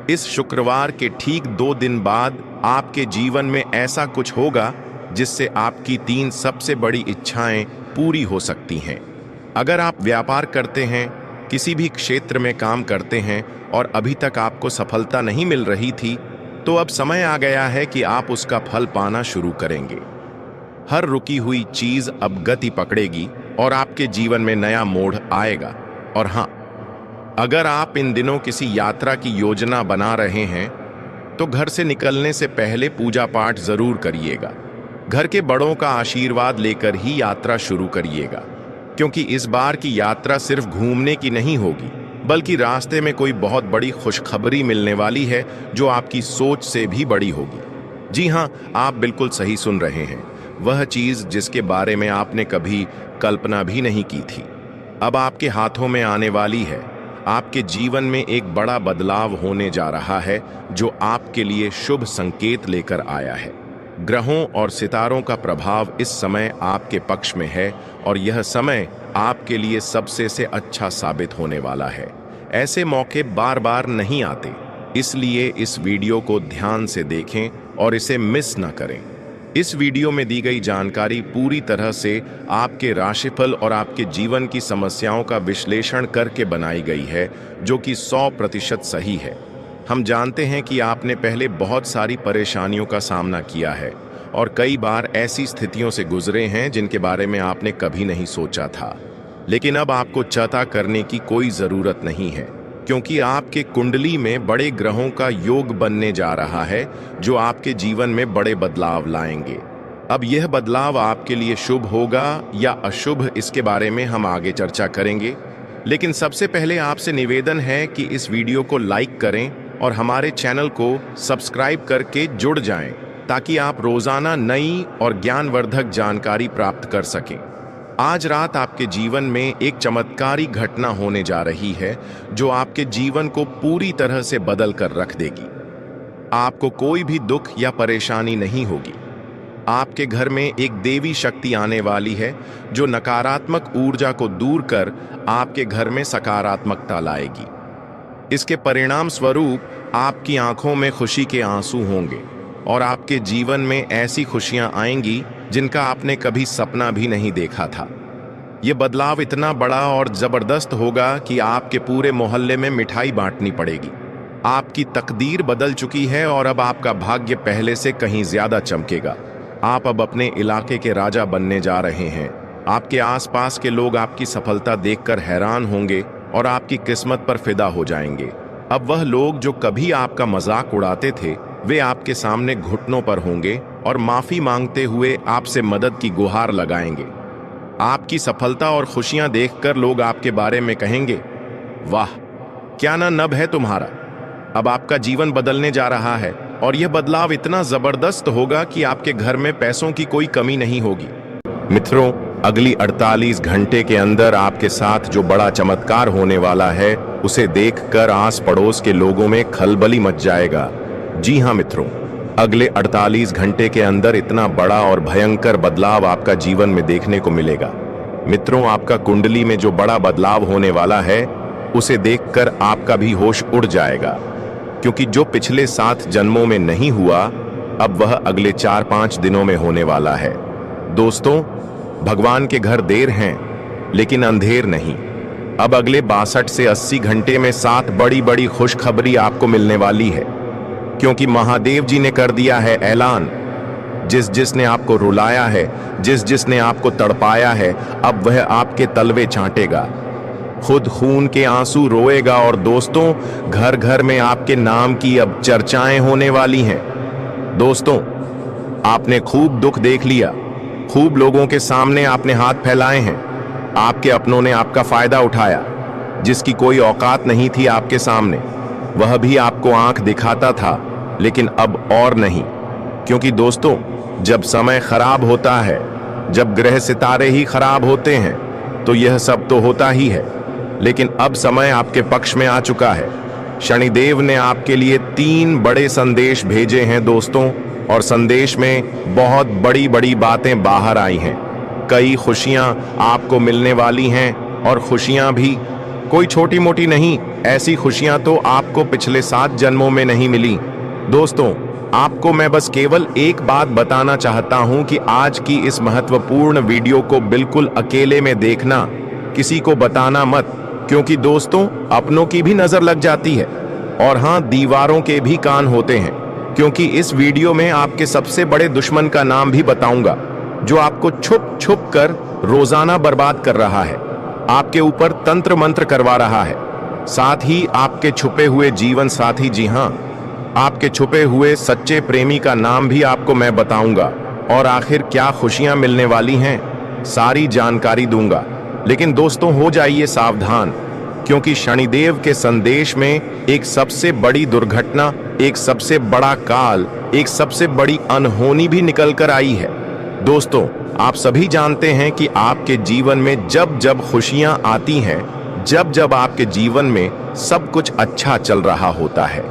इस शुक्रवार के ठीक 2 दिन बाद आपके जीवन में ऐसा कुछ होगा जिससे आपकी 3 सबसे बड़ी इच्छाएं पूरी हो सकती हैं। अगर आप व्यापार करते हैं, किसी भी क्षेत्र में काम करते हैं और अभी तक आपको सफलता नहीं मिल रही थी, तो अब समय आ गया है कि आप उसका फल पाना शुरू करेंगे। हर रुकी हुई चीज अब गति पकड़ेगी और आपके जीवन में नया मोड़ आएगा। और हाँ, अगर आप इन दिनों किसी यात्रा की योजना बना रहे हैं तो घर से निकलने से पहले पूजा पाठ जरूर करिएगा। घर के बड़ों का आशीर्वाद लेकर ही यात्रा शुरू करिएगा, क्योंकि इस बार की यात्रा सिर्फ घूमने की नहीं होगी, बल्कि रास्ते में कोई बहुत बड़ी खुशखबरी मिलने वाली है जो आपकी सोच से भी बड़ी होगी। जी हाँ, आप बिल्कुल सही सुन रहे हैं। वह चीज जिसके बारे में आपने कभी कल्पना भी नहीं की थी अब आपके हाथों में आने वाली है। आपके जीवन में एक बड़ा बदलाव होने जा रहा है जो आपके लिए शुभ संकेत लेकर आया है। ग्रहों और सितारों का प्रभाव इस समय आपके पक्ष में है और यह समय आपके लिए सबसे से अच्छा साबित होने वाला है। ऐसे मौके बार बार नहीं आते, इसलिए इस वीडियो को ध्यान से देखें और इसे मिस न करें। इस वीडियो में दी गई जानकारी पूरी तरह से आपके राशिफल और आपके जीवन की समस्याओं का विश्लेषण करके बनाई गई है, जो कि 100% सही है। हम जानते हैं कि आपने पहले बहुत सारी परेशानियों का सामना किया है और कई बार ऐसी स्थितियों से गुजरे हैं जिनके बारे में आपने कभी नहीं सोचा था। लेकिन अब आपको चिंता करने की कोई ज़रूरत नहीं है, क्योंकि आपके कुंडली में बड़े ग्रहों का योग बनने जा रहा है जो आपके जीवन में बड़े बदलाव लाएंगे। अब यह बदलाव आपके लिए शुभ होगा या अशुभ, इसके बारे में हम आगे चर्चा करेंगे। लेकिन सबसे पहले आपसे निवेदन है कि इस वीडियो को लाइक करें और हमारे चैनल को सब्सक्राइब करके जुड़ जाएं, ताकि आप रोजाना नई और ज्ञानवर्धक जानकारी प्राप्त कर सकें। आज रात आपके जीवन में एक चमत्कारी घटना होने जा रही है जो आपके जीवन को पूरी तरह से बदल कर रख देगी। आपको कोई भी दुख या परेशानी नहीं होगी। आपके घर में एक देवी शक्ति आने वाली है जो नकारात्मक ऊर्जा को दूर कर आपके घर में सकारात्मकता लाएगी। इसके परिणाम स्वरूप आपकी आंखों में खुशी के आंसू होंगे और आपके जीवन में ऐसी खुशियां आएंगी जिनका आपने कभी सपना भी नहीं देखा था। ये बदलाव इतना बड़ा और जबरदस्त होगा कि आपके पूरे मोहल्ले में मिठाई बांटनी पड़ेगी। आपकी तकदीर बदल चुकी है और अब आपका भाग्य पहले से कहीं ज्यादा चमकेगा। आप अब अपने इलाके के राजा बनने जा रहे हैं। आपके आसपास के लोग आपकी सफलता देखकर हैरान होंगे और आपकी किस्मत पर फिदा हो जाएंगे। अब वह लोग जो कभी आपका मजाक उड़ाते थे वे आपके सामने घुटनों पर होंगे और माफी मांगते हुए आपसे मदद की गुहार लगाएंगे। आपकी सफलता और खुशियां देखकर लोग आपके बारे में कहेंगे, वाह, क्या ना नब है तुम्हारा। अब आपका जीवन बदलने जा रहा है और यह बदलाव इतना जबरदस्त होगा कि आपके घर में पैसों की कोई कमी नहीं होगी। मित्रों, अगली 48 घंटे के अंदर आपके साथ जो बड़ा चमत्कार होने वाला है, उसे देखकर आस पड़ोस के लोगों में खलबली मच जाएगा। जी हाँ मित्रों, अगले 48 घंटे के अंदर इतना बड़ा और भयंकर बदलाव आपका जीवन में देखने को मिलेगा। मित्रों, आपका कुंडली में जो बड़ा बदलाव होने वाला है, उसे देखकर आपका भी होश उड़ जाएगा, क्योंकि जो पिछले 7 जन्मों में नहीं हुआ, अब वह अगले 4-5 दिनों में होने वाला है। दोस्तों, भगवान के घर देर हैं, लेकिन अंधेर नहीं। अब अगले 62 से 80 घंटे में 7 बड़ी बड़ी खुशखबरी आपको मिलने वाली है, क्योंकि महादेव जी ने कर दिया है ऐलान। जिसने आपको रुलाया है, जिसने आपको तड़पाया है, अब वह आपके तलवे चाटेगा, खुद खून के आंसू रोएगा। और दोस्तों, घर घर में आपके नाम की अब चर्चाएं होने वाली हैं। दोस्तों, आपने खूब दुख देख लिया, खूब लोगों के सामने आपने हाथ फैलाए हैं। आपके अपनों ने आपका फायदा उठाया, जिसकी कोई औकात नहीं थी आपके सामने। वह भी आपको आंख दिखाता था, लेकिन अब और नहीं। क्योंकि दोस्तों, जब समय खराब होता है, जब ग्रह सितारे ही खराब होते हैं, तो यह सब तो होता ही है। लेकिन अब समय आपके पक्ष में आ चुका है। शनिदेव ने आपके लिए 3 बड़े संदेश भेजे हैं दोस्तों, और संदेश में बहुत बड़ी बड़ी बातें बाहर आई हैं। कई खुशियां आपको मिलने वाली हैं, और खुशियां भी कोई छोटी मोटी नहीं। ऐसी खुशियां तो आपको पिछले 7 जन्मों में नहीं मिली। दोस्तों, आपको मैं बस केवल एक बात बताना चाहता हूं कि आज की इस महत्वपूर्ण वीडियो को बिल्कुल अकेले में देखना, किसी को बताना मत, क्योंकि दोस्तों, अपनों की भी नजर लग जाती है, और हां, दीवारों के भी कान होते हैं। क्योंकि इस वीडियो में आपके सबसे बड़े दुश्मन का नाम भी बताऊंगा, जो आपको छुप छुप कर रोजाना बर्बाद कर रहा है, आपके ऊपर तंत्र मंत्र करवा रहा है। साथ ही आपके छुपे हुए जीवन साथी, जी हां, आपके छुपे हुए सच्चे प्रेमी का नाम भी आपको मैं बताऊंगा, और आखिर क्या खुशियां मिलने वाली हैं, सारी जानकारी दूंगा। लेकिन दोस्तों, हो जाइए सावधान, क्योंकि शनिदेव के संदेश में एक सबसे बड़ी दुर्घटना, एक सबसे बड़ा काल, एक सबसे बड़ी अनहोनी भी निकल कर आई है। दोस्तों, आप सभी जानते हैं कि आपके जीवन में जब जब खुशियां आती हैं, जब जब आपके जीवन में सब कुछ अच्छा चल रहा होता है,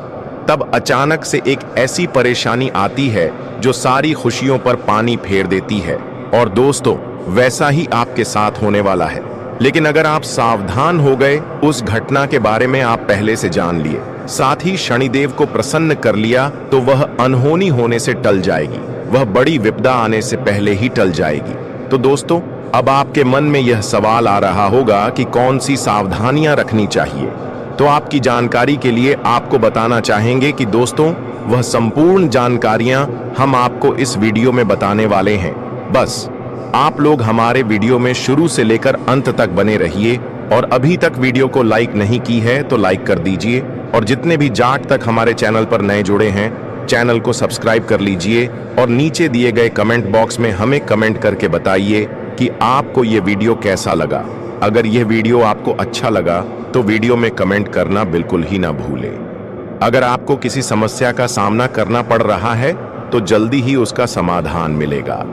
तब अचानक से एक ऐसी परेशानी आती है जो सारी खुशियों पर पानी फेर देती है। और दोस्तों, वैसा ही आपके साथ होने वाला है। लेकिन अगर आप सावधान हो गए, उस घटना के बारे में आप पहले से जान लिए, साथ ही शनिदेव को प्रसन्न कर लिया, तो वह अनहोनी होने से टल जाएगी, वह बड़ी विपदा आने से पहले ही टल जाएगी। तो दोस्तों, अब आपके मन में यह सवाल आ रहा होगा कि कौन सी सावधानियां रखनी चाहिए। तो आपकी जानकारी के लिए आपको बताना चाहेंगे कि दोस्तों, वह संपूर्ण जानकारियां हम आपको इस वीडियो में बताने वाले हैं। बस आप लोग हमारे वीडियो में शुरू से लेकर अंत तक बने रहिए, और अभी तक वीडियो को लाइक नहीं की है तो लाइक कर दीजिए, और जितने भी जाट तक हमारे चैनल पर नए जुड़े हैं, चैनल को सब्सक्राइब कर लीजिए, और नीचे दिए गए कमेंट बॉक्स में हमें कमेंट करके बताइए कि आपको ये वीडियो कैसा लगा। अगर यह वीडियो आपको अच्छा लगा तो वीडियो में कमेंट करना बिल्कुल ही ना भूलें। अगर आपको किसी समस्या का सामना करना पड़ रहा है तो जल्दी ही उसका समाधान मिलेगा।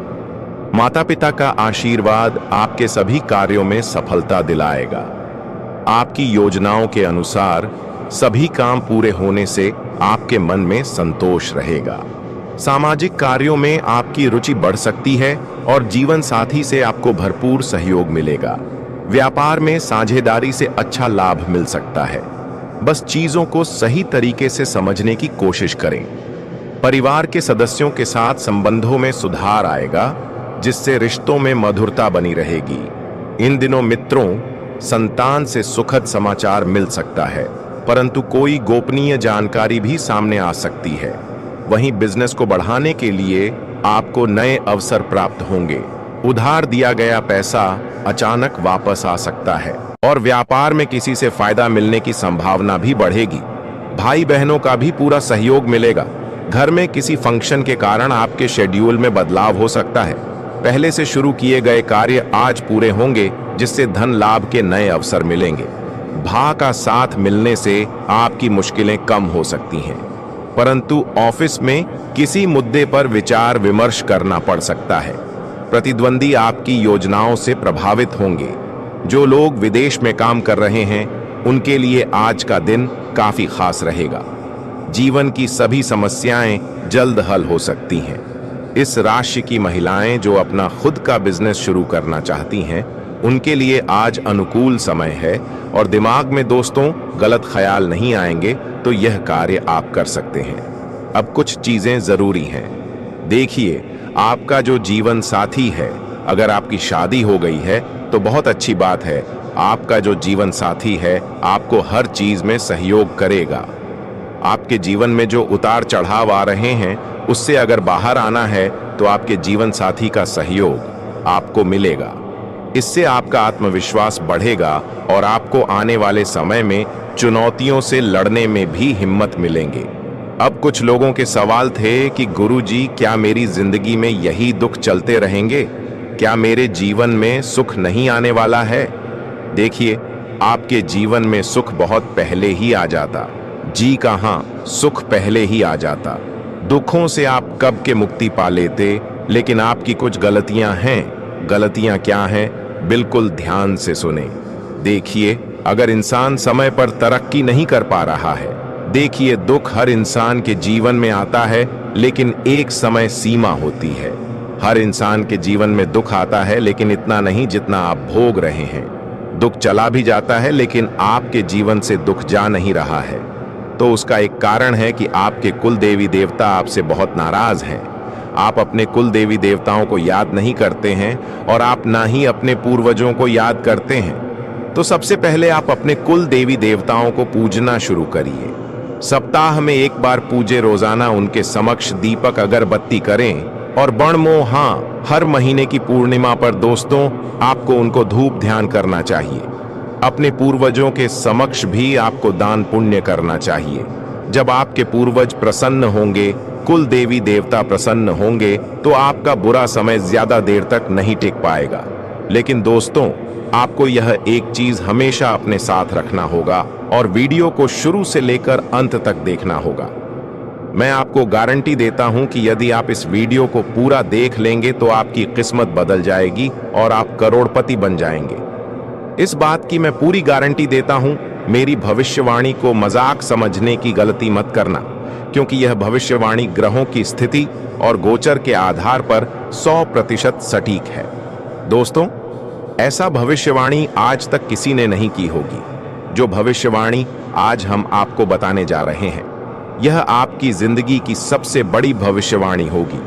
माता पिता का आशीर्वाद आपके सभी कार्यों में सफलता दिलाएगा। आपकी योजनाओं के अनुसार सभी काम पूरे होने से आपके मन में संतोष रहेगा। सामाजिक कार्यों में आपकी रुचि बढ़ सकती है, और जीवन साथी से आपको भरपूर सहयोग मिलेगा। व्यापार में साझेदारी से अच्छा लाभ मिल सकता है। बस चीजों को सही तरीके से समझने की कोशिश करें। परिवार के सदस्यों के साथ संबंधों में सुधार आएगा, जिससे रिश्तों में मधुरता बनी रहेगी। इन दिनों मित्रों, संतान से सुखद समाचार मिल सकता है, परंतु कोई गोपनीय जानकारी भी सामने आ सकती है। वहीं बिजनेस को बढ़ाने के लिए आपको नए अवसर प्राप्त होंगे। उधार दिया गया पैसा अचानक वापस आ सकता है, और व्यापार में किसी से फायदा मिलने की संभावना भी बढ़ेगी। भाई बहनों का भी पूरा सहयोग मिलेगा। घर में किसी फंक्शन के कारण आपके शेड्यूल में बदलाव हो सकता है। पहले से शुरू किए गए कार्य आज पूरे होंगे, जिससे धन लाभ के नए अवसर मिलेंगे। भा का साथ मिलने से आपकी मुश्किलें कम हो सकती हैं, परंतु ऑफिस में किसी मुद्दे पर विचार विमर्श करना पड़ सकता है। प्रतिद्वंदी आपकी योजनाओं से प्रभावित होंगे। जो लोग विदेश में काम कर रहे हैं, उनके लिए आज का दिन काफी खास रहेगा। जीवन की सभी समस्याएं जल्द हल हो सकती हैं। इस राशि की महिलाएं जो अपना खुद का बिजनेस शुरू करना चाहती हैं, उनके लिए आज अनुकूल समय है और दिमाग में दोस्तों गलत ख्याल नहीं आएंगे, तो यह कार्य आप कर सकते हैं। अब कुछ चीजें जरूरी हैं। देखिए, आपका जो जीवन साथी है, अगर आपकी शादी हो गई है तो बहुत अच्छी बात है। आपका जो जीवन साथी है आपको हर चीज में सहयोग करेगा। आपके जीवन में जो उतार चढ़ाव आ रहे हैं, उससे अगर बाहर आना है तो आपके जीवन साथी का सहयोग आपको मिलेगा। इससे आपका आत्मविश्वास बढ़ेगा और आपको आने वाले समय में चुनौतियों से लड़ने में भी हिम्मत मिलेंगे। अब कुछ लोगों के सवाल थे कि गुरुजी, क्या मेरी जिंदगी में यही दुख चलते रहेंगे? क्या मेरे जीवन में सुख नहीं आने वाला है? देखिए, आपके जीवन में सुख बहुत पहले ही आ जाता। जी कहां, सुख पहले ही आ जाता। दुखों से आप कब के मुक्ति पा लेते, लेकिन आपकी कुछ गलतियां हैं। गलतियां क्या हैं? बिल्कुल ध्यान से सुने। देखिए, अगर इंसान समय पर तरक्की नहीं कर पा रहा है, देखिए, दुख हर इंसान के जीवन में आता है, लेकिन एक समय सीमा होती है। हर इंसान के जीवन में दुख आता है, लेकिन इतना नहीं जितना आप भोग रहे हैं। दुख चला भी जाता है, लेकिन आपके जीवन से दुख जा नहीं रहा है। तो उसका एक कारण है कि आपके कुल देवी देवता आपसे बहुत नाराज हैं। आप अपने कुल देवी देवताओं को याद नहीं करते हैं और आप ना ही अपने पूर्वजों को याद करते हैं। तो सबसे पहले आप अपने कुल देवी देवताओं को पूजना शुरू करिए। सप्ताह में एक बार पूजे, रोजाना उनके समक्ष दीपक अगरबत्ती करें। और बणमो, हाँ, हर महीने की पूर्णिमा पर दोस्तों आपको उनको धूप ध्यान करना चाहिए। अपने पूर्वजों के समक्ष भी आपको दान पुण्य करना चाहिए। जब आपके पूर्वज प्रसन्न होंगे, कुल देवी देवता प्रसन्न होंगे, तो आपका बुरा समय ज्यादा देर तक नहीं टिक पाएगा। लेकिन दोस्तों, आपको यह एक चीज हमेशा अपने साथ रखना होगा और वीडियो को शुरू से लेकर अंत तक देखना होगा। मैं आपको गारंटी देता हूं कि यदि आप इस वीडियो को पूरा देख लेंगे तो आपकी किस्मत बदल जाएगी और आप करोड़पति बन जाएंगे। इस बात की मैं पूरी गारंटी देता हूं। मेरी भविष्यवाणी को मजाक समझने की गलती मत करना, क्योंकि यह भविष्यवाणी ग्रहों की स्थिति और गोचर के आधार पर 100% सटीक है। दोस्तों, ऐसा भविष्यवाणी आज तक किसी ने नहीं की होगी। जो भविष्यवाणी आज हम आपको बताने जा रहे हैं, यह आपकी जिंदगी की सबसे बड़ी भविष्यवाणी होगी।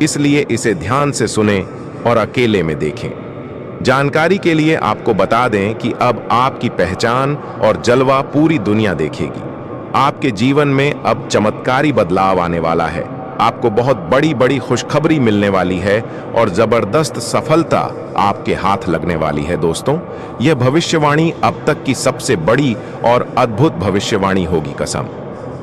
इसलिए इसे ध्यान से सुनें और अकेले में देखें। जानकारी के लिए आपको बता दें कि अब आपकी पहचान और जलवा पूरी दुनिया देखेगी। आपके जीवन में अब चमत्कारी बदलाव आने वाला है। आपको बहुत बड़ी बड़ी खुशखबरी मिलने वाली है और जबरदस्त सफलता आपके हाथ लगने वाली है। दोस्तों, यह भविष्यवाणी अब तक की सबसे बड़ी और अद्भुत भविष्यवाणी होगी, कसम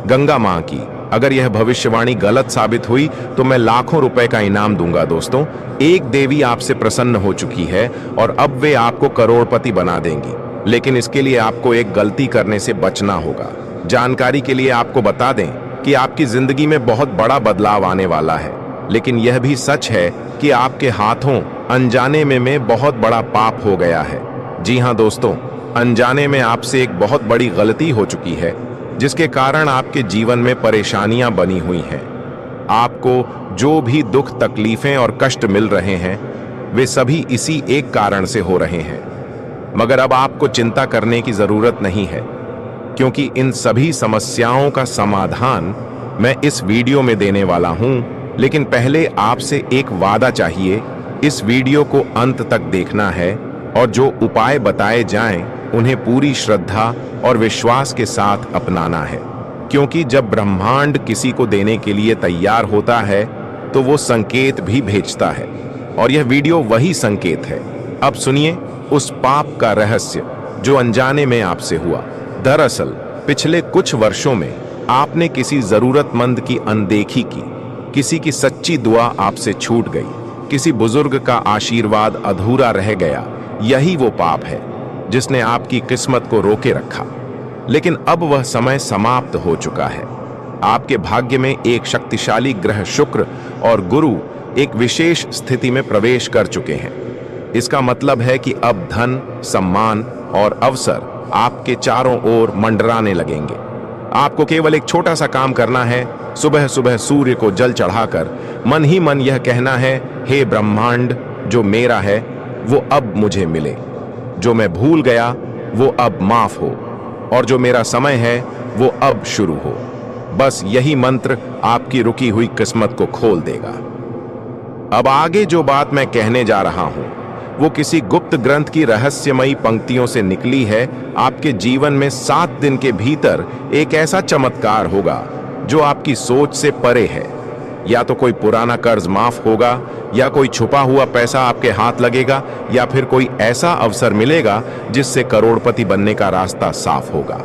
गंगा मां की। अगर यह भविष्यवाणी गलत साबित हुई तो मैं लाखों रुपए का इनाम दूंगा। दोस्तों, एक देवी आपसे प्रसन्न हो चुकी है और अब वे आपको करोड़पति बना देंगी, लेकिन इसके लिए आपको एक गलती करने से बचना होगा। जानकारी के लिए आपको बता दें कि आपकी जिंदगी में बहुत बड़ा बदलाव आने वाला है, लेकिन यह भी सच है कि आपके हाथों अनजाने में बहुत बड़ा पाप हो गया है। जी हाँ दोस्तों, अनजाने में आपसे एक बहुत बड़ी गलती हो चुकी है, जिसके कारण आपके जीवन में परेशानियां बनी हुई हैं। आपको जो भी दुख, तकलीफें और कष्ट मिल रहे हैं, वे सभी इसी एक कारण से हो रहे हैं। मगर अब आपको चिंता करने की जरूरत नहीं है, क्योंकि इन सभी समस्याओं का समाधान मैं इस वीडियो में देने वाला हूं। लेकिन पहले आपसे एक वादा चाहिए। इस वीडियो को अंत तक देखना है और जो उपाय बताए जाएं, उन्हें पूरी श्रद्धा और विश्वास के साथ अपनाना है, क्योंकि जब ब्रह्मांड किसी को देने के लिए तैयार होता है तो वो संकेत भी भेजता है, और यह वीडियो वही संकेत है। अब सुनिए उस पाप का रहस्य जो अनजाने में आपसे हुआ। दरअसल पिछले कुछ वर्षों में आपने किसी जरूरतमंद की अनदेखी की, किसी की सच्ची दुआ आपसे छूट गई, किसी बुजुर्ग का आशीर्वाद अधूरा रह गया, यही वो पाप है जिसने आपकी किस्मत को रोके रखा। लेकिन अब वह समय समाप्त हो चुका है। आपके भाग्य में एक शक्तिशाली ग्रह शुक्र और गुरु एक विशेष स्थिति में प्रवेश कर चुके हैं। इसका मतलब है कि अब धन, सम्मान और अवसर आपके चारों ओर मंडराने लगेंगे। आपको केवल एक छोटा सा काम करना है। सुबह सुबह सूर्य को जल चढ़ाकर मन ही मन यह कहना है, हे ब्रह्मांड, जो मेरा है वो अब मुझे मिले, जो मैं भूल गया वो अब माफ हो, और जो मेरा समय है वो अब शुरू हो। बस यही मंत्र आपकी रुकी हुई किस्मत को खोल देगा। अब आगे जो बात मैं कहने जा रहा हूं वो किसी गुप्त ग्रंथ की रहस्यमयी पंक्तियों से निकली है। आपके जीवन में 7 दिन के भीतर एक ऐसा चमत्कार होगा जो आपकी सोच से परे है। या तो कोई पुराना कर्ज माफ होगा, या कोई छुपा हुआ पैसा आपके हाथ लगेगा, या फिर कोई ऐसा अवसर मिलेगा जिससे करोड़पति बनने का रास्ता साफ होगा।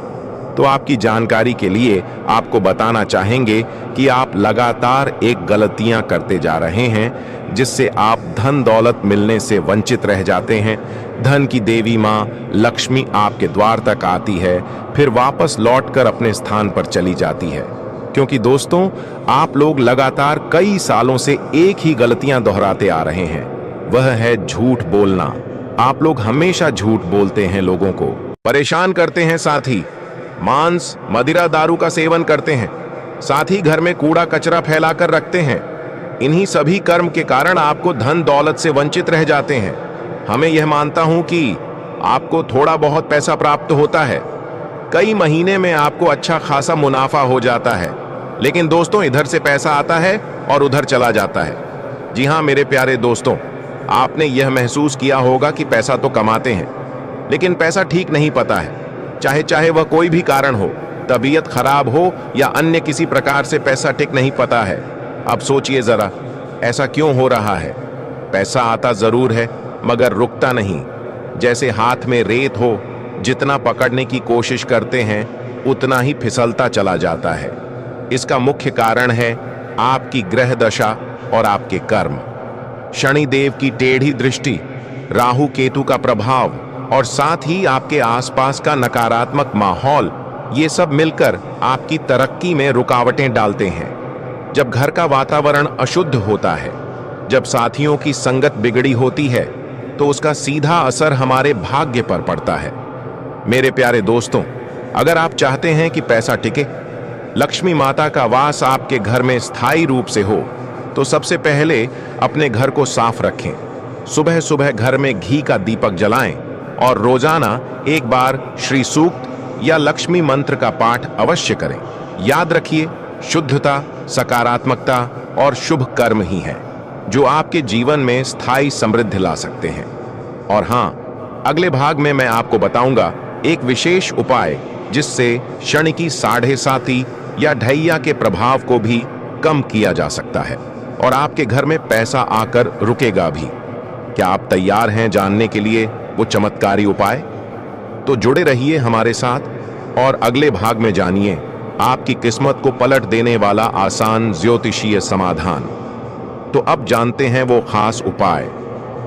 तो आपकी जानकारी के लिए आपको बताना चाहेंगे कि आप लगातार एक गलतियां करते जा रहे हैं जिससे आप धन दौलत मिलने से वंचित रह जाते हैं। धन की देवी मां लक्ष्मी आपके द्वार तक आती है, फिर वापस लौटकर अपने स्थान पर चली जाती है। क्योंकि दोस्तों, आप लोग लगातार कई सालों से एक ही गलतियां दोहराते आ रहे हैं, वह है झूठ बोलना। आप लोग हमेशा झूठ बोलते हैं, लोगों को परेशान करते हैं, साथ ही मांस, मदिरा, दारू का सेवन करते हैं, साथ ही घर में कूड़ा कचरा फैलाकर रखते हैं। इन्हीं सभी कर्म के कारण आपको धन दौलत से वंचित रह जाते हैं। हमें यह मानता हूं कि आपको थोड़ा बहुत पैसा प्राप्त होता है, कई महीने में आपको अच्छा खासा मुनाफा हो जाता है, लेकिन दोस्तों इधर से पैसा आता है और उधर चला जाता है। जी हाँ मेरे प्यारे दोस्तों, आपने यह महसूस किया होगा कि पैसा तो कमाते हैं, लेकिन पैसा ठीक नहीं पता है। चाहे वह कोई भी कारण हो, तबीयत खराब हो या अन्य किसी प्रकार से पैसा ठीक नहीं पता है। अब सोचिए जरा, ऐसा क्यों हो रहा है? पैसा आता जरूर है मगर रुकता नहीं। जैसे हाथ में रेत हो, जितना पकड़ने की कोशिश करते हैं उतना ही फिसलता चला जाता है। इसका मुख्य कारण है आपकी ग्रह दशा और आपके कर्म। शनिदेव की टेढ़ी दृष्टि, राहु केतु का प्रभाव और साथ ही आपके आसपास का नकारात्मक माहौल, ये सब मिलकर आपकी तरक्की में रुकावटें डालते हैं। जब घर का वातावरण अशुद्ध होता है, जब साथियों की संगत बिगड़ी होती है, तो उसका सीधा असर हमारे भाग्य पर पड़ता है। मेरे प्यारे दोस्तों, अगर आप चाहते हैं कि पैसा टिके, लक्ष्मी माता का वास आपके घर में स्थायी रूप से हो, तो सबसे पहले अपने घर को साफ रखें। सुबह सुबह घर में घी का दीपक जलाएं और रोजाना एक बार श्री सूक्त या लक्ष्मी मंत्र का पाठ अवश्य करें। याद रखिए, शुद्धता, सकारात्मकता और शुभ कर्म ही है जो आपके जीवन में स्थायी समृद्धि ला सकते हैं। और हाँ, अगले भाग में मैं आपको बताऊंगा एक विशेष उपाय जिससे शनि की 7.5 या ढैया के प्रभाव को भी कम किया जा सकता है और आपके घर में पैसा आकर रुकेगा भी। क्या आप तैयार हैं जानने के लिए वो चमत्कारी उपाय? तो जुड़े रहिए हमारे साथ और अगले भाग में जानिए आपकी किस्मत को पलट देने वाला आसान ज्योतिषीय समाधान। तो अब जानते हैं वो खास उपाय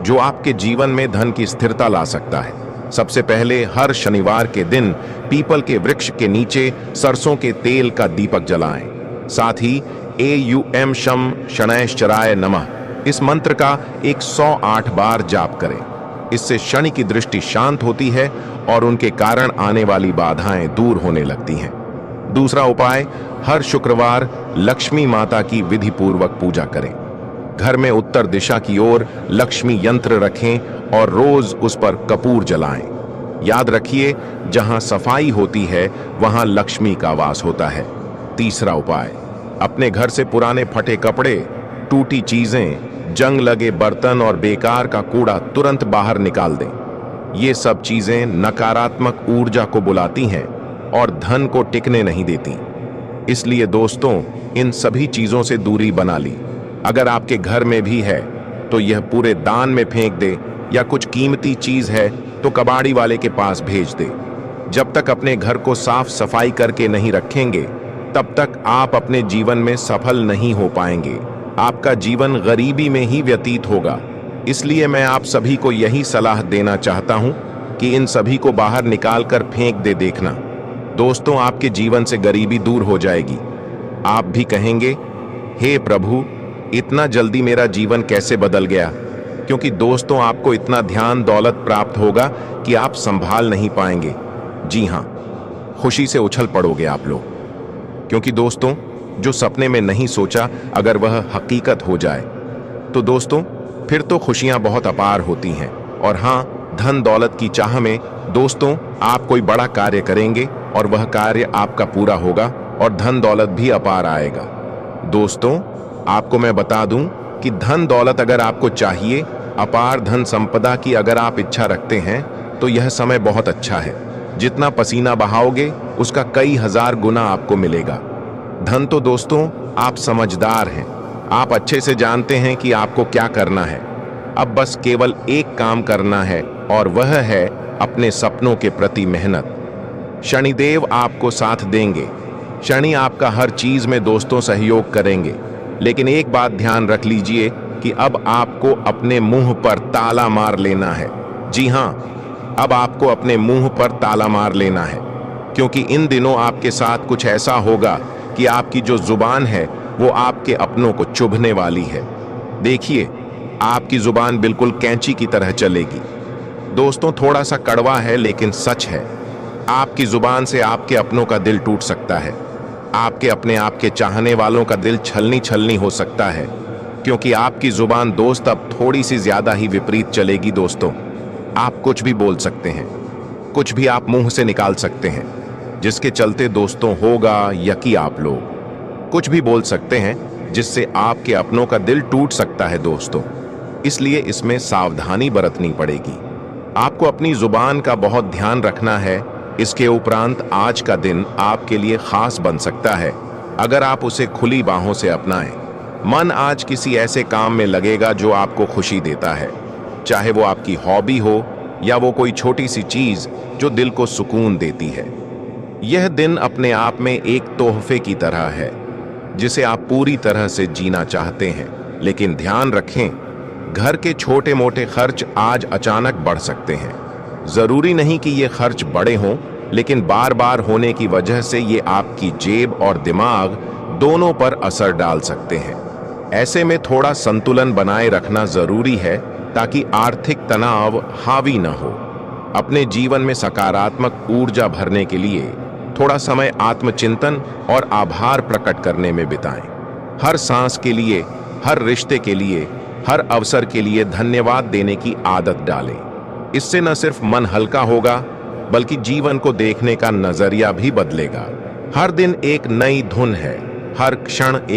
जो आपके जीवन में धन की स्थिरता ला सकता है। सबसे पहले, हर शनिवार के दिन पीपल के वृक्ष के नीचे सरसों के तेल का दीपक जलाएं। साथ ही एयूएम शम शनैश्चराय नमः इस मंत्र का 108 बार जाप करें। इससे शनि की दृष्टि शांत होती है और उनके कारण आने वाली बाधाएं दूर होने लगती हैं। दूसरा उपाय, हर शुक्रवार लक्ष्मी माता की विधि पूर्वक पूजा करें। घर में उत्तर दिशा की ओर लक्ष्मी यंत्र रखें और रोज उस पर कपूर जलाएं। याद रखिए, जहां सफाई होती है वहां लक्ष्मी का वास होता है। तीसरा उपाय, अपने घर से पुराने फटे कपड़े, टूटी चीजें, जंग लगे बर्तन और बेकार का कूड़ा तुरंत बाहर निकाल दें। ये सब चीजें नकारात्मक ऊर्जा को बुलाती हैं और धन को टिकने नहीं देती। इसलिए दोस्तों, इन सभी चीजों से दूरी बना ली। अगर आपके घर में भी है तो यह पूरे दान में फेंक दे, या कुछ कीमती चीज है तो कबाड़ी वाले के पास भेज दे। जब तक अपने घर को साफ सफाई करके नहीं रखेंगे, तब तक आप अपने जीवन में सफल नहीं हो पाएंगे। आपका जीवन गरीबी में ही व्यतीत होगा। इसलिए मैं आप सभी को यही सलाह देना चाहता हूं कि इन सभी को बाहर निकाल कर फेंक दे देखना। दोस्तों, आपके जीवन से गरीबी दूर हो जाएगी। आप भी कहेंगे, हे प्रभु, इतना जल्दी मेरा जीवन कैसे बदल गया? क्योंकि दोस्तों, आपको इतना ध्यान दौलत प्राप्त होगा कि आप संभाल नहीं पाएंगे। जी हाँ, खुशी से उछल पड़ोगे आप लोग। क्योंकि दोस्तों, जो सपने में नहीं सोचा अगर वह हकीकत हो जाए तो दोस्तों फिर तो खुशियां बहुत अपार होती हैं। और हाँ, धन दौलत की चाह में दोस्तों आप कोई बड़ा कार्य करेंगे और वह कार्य आपका पूरा होगा और धन दौलत भी अपार आएगा। दोस्तों, आपको मैं बता दूं कि धन दौलत अगर आपको चाहिए, अपार धन संपदा की अगर आप इच्छा रखते हैं, तो यह समय बहुत अच्छा है। जितना पसीना बहाओगे उसका कई हजार गुना आपको मिलेगा। धन तो दोस्तों आप समझदार हैं, आप अच्छे से जानते हैं कि आपको क्या करना है। अब बस केवल एक काम करना है और वह है अपने सपनों के प्रति मेहनत। शनिदेव आपको साथ देंगे। शनि आपका हर चीज में दोस्तों सहयोग करेंगे। लेकिन एक बात ध्यान रख लीजिए कि अब आपको अपने मुंह पर ताला मार लेना है। जी हाँ, अब आपको अपने मुंह पर ताला मार लेना है, क्योंकि इन दिनों आपके साथ कुछ ऐसा होगा कि आपकी जो जुबान है वो आपके अपनों को चुभने वाली है। देखिए, आपकी जुबान बिल्कुल कैंची की तरह चलेगी। दोस्तों, थोड़ा सा कड़वा है लेकिन सच है। आपकी जुबान से आपके अपनों का दिल टूट सकता है। आपके अपने आपके चाहने वालों का दिल छलनी छलनी हो सकता है, क्योंकि आपकी जुबान दोस्त अब थोड़ी सी ज्यादा ही विपरीत चलेगी। दोस्तों, आप कुछ भी बोल सकते हैं, कुछ भी आप मुंह से निकाल सकते हैं, जिसके चलते दोस्तों होगा यकी आप लोग कुछ भी बोल सकते हैं जिससे आपके अपनों का दिल टूट सकता है। दोस्तों, इसलिए इसमें सावधानी बरतनी पड़ेगी। आपको अपनी जुबान का बहुत ध्यान रखना है। इसके उपरांत आज का दिन आपके लिए खास बन सकता है अगर आप उसे खुली बाहों से अपनाएं। मन आज किसी ऐसे काम में लगेगा जो आपको खुशी देता है, चाहे वो आपकी हॉबी हो या वो कोई छोटी सी चीज जो दिल को सुकून देती है। यह दिन अपने आप में एक तोहफे की तरह है जिसे आप पूरी तरह से जीना चाहते हैं। लेकिन ध्यान रखें, घर के छोटे मोटे खर्च आज अचानक बढ़ सकते हैं। जरूरी नहीं कि ये खर्च बड़े हों, लेकिन बार बार होने की वजह से ये आपकी जेब और दिमाग दोनों पर असर डाल सकते हैं। ऐसे में थोड़ा संतुलन बनाए रखना जरूरी है ताकि आर्थिक तनाव हावी न हो। अपने जीवन में सकारात्मक ऊर्जा भरने के लिए थोड़ा समय आत्मचिंतन और आभार प्रकट करने में बिताएं। हर सांस के लिए, हर रिश्ते के लिए, हर अवसर के लिए धन्यवाद देने की आदत डालें। इससे न सिर्फ मन हल्का होगा, बल्कि जीवन को देखने का नजरिया भी बदलेगा। हर दिन एक नई धुन है, हर क्षण एक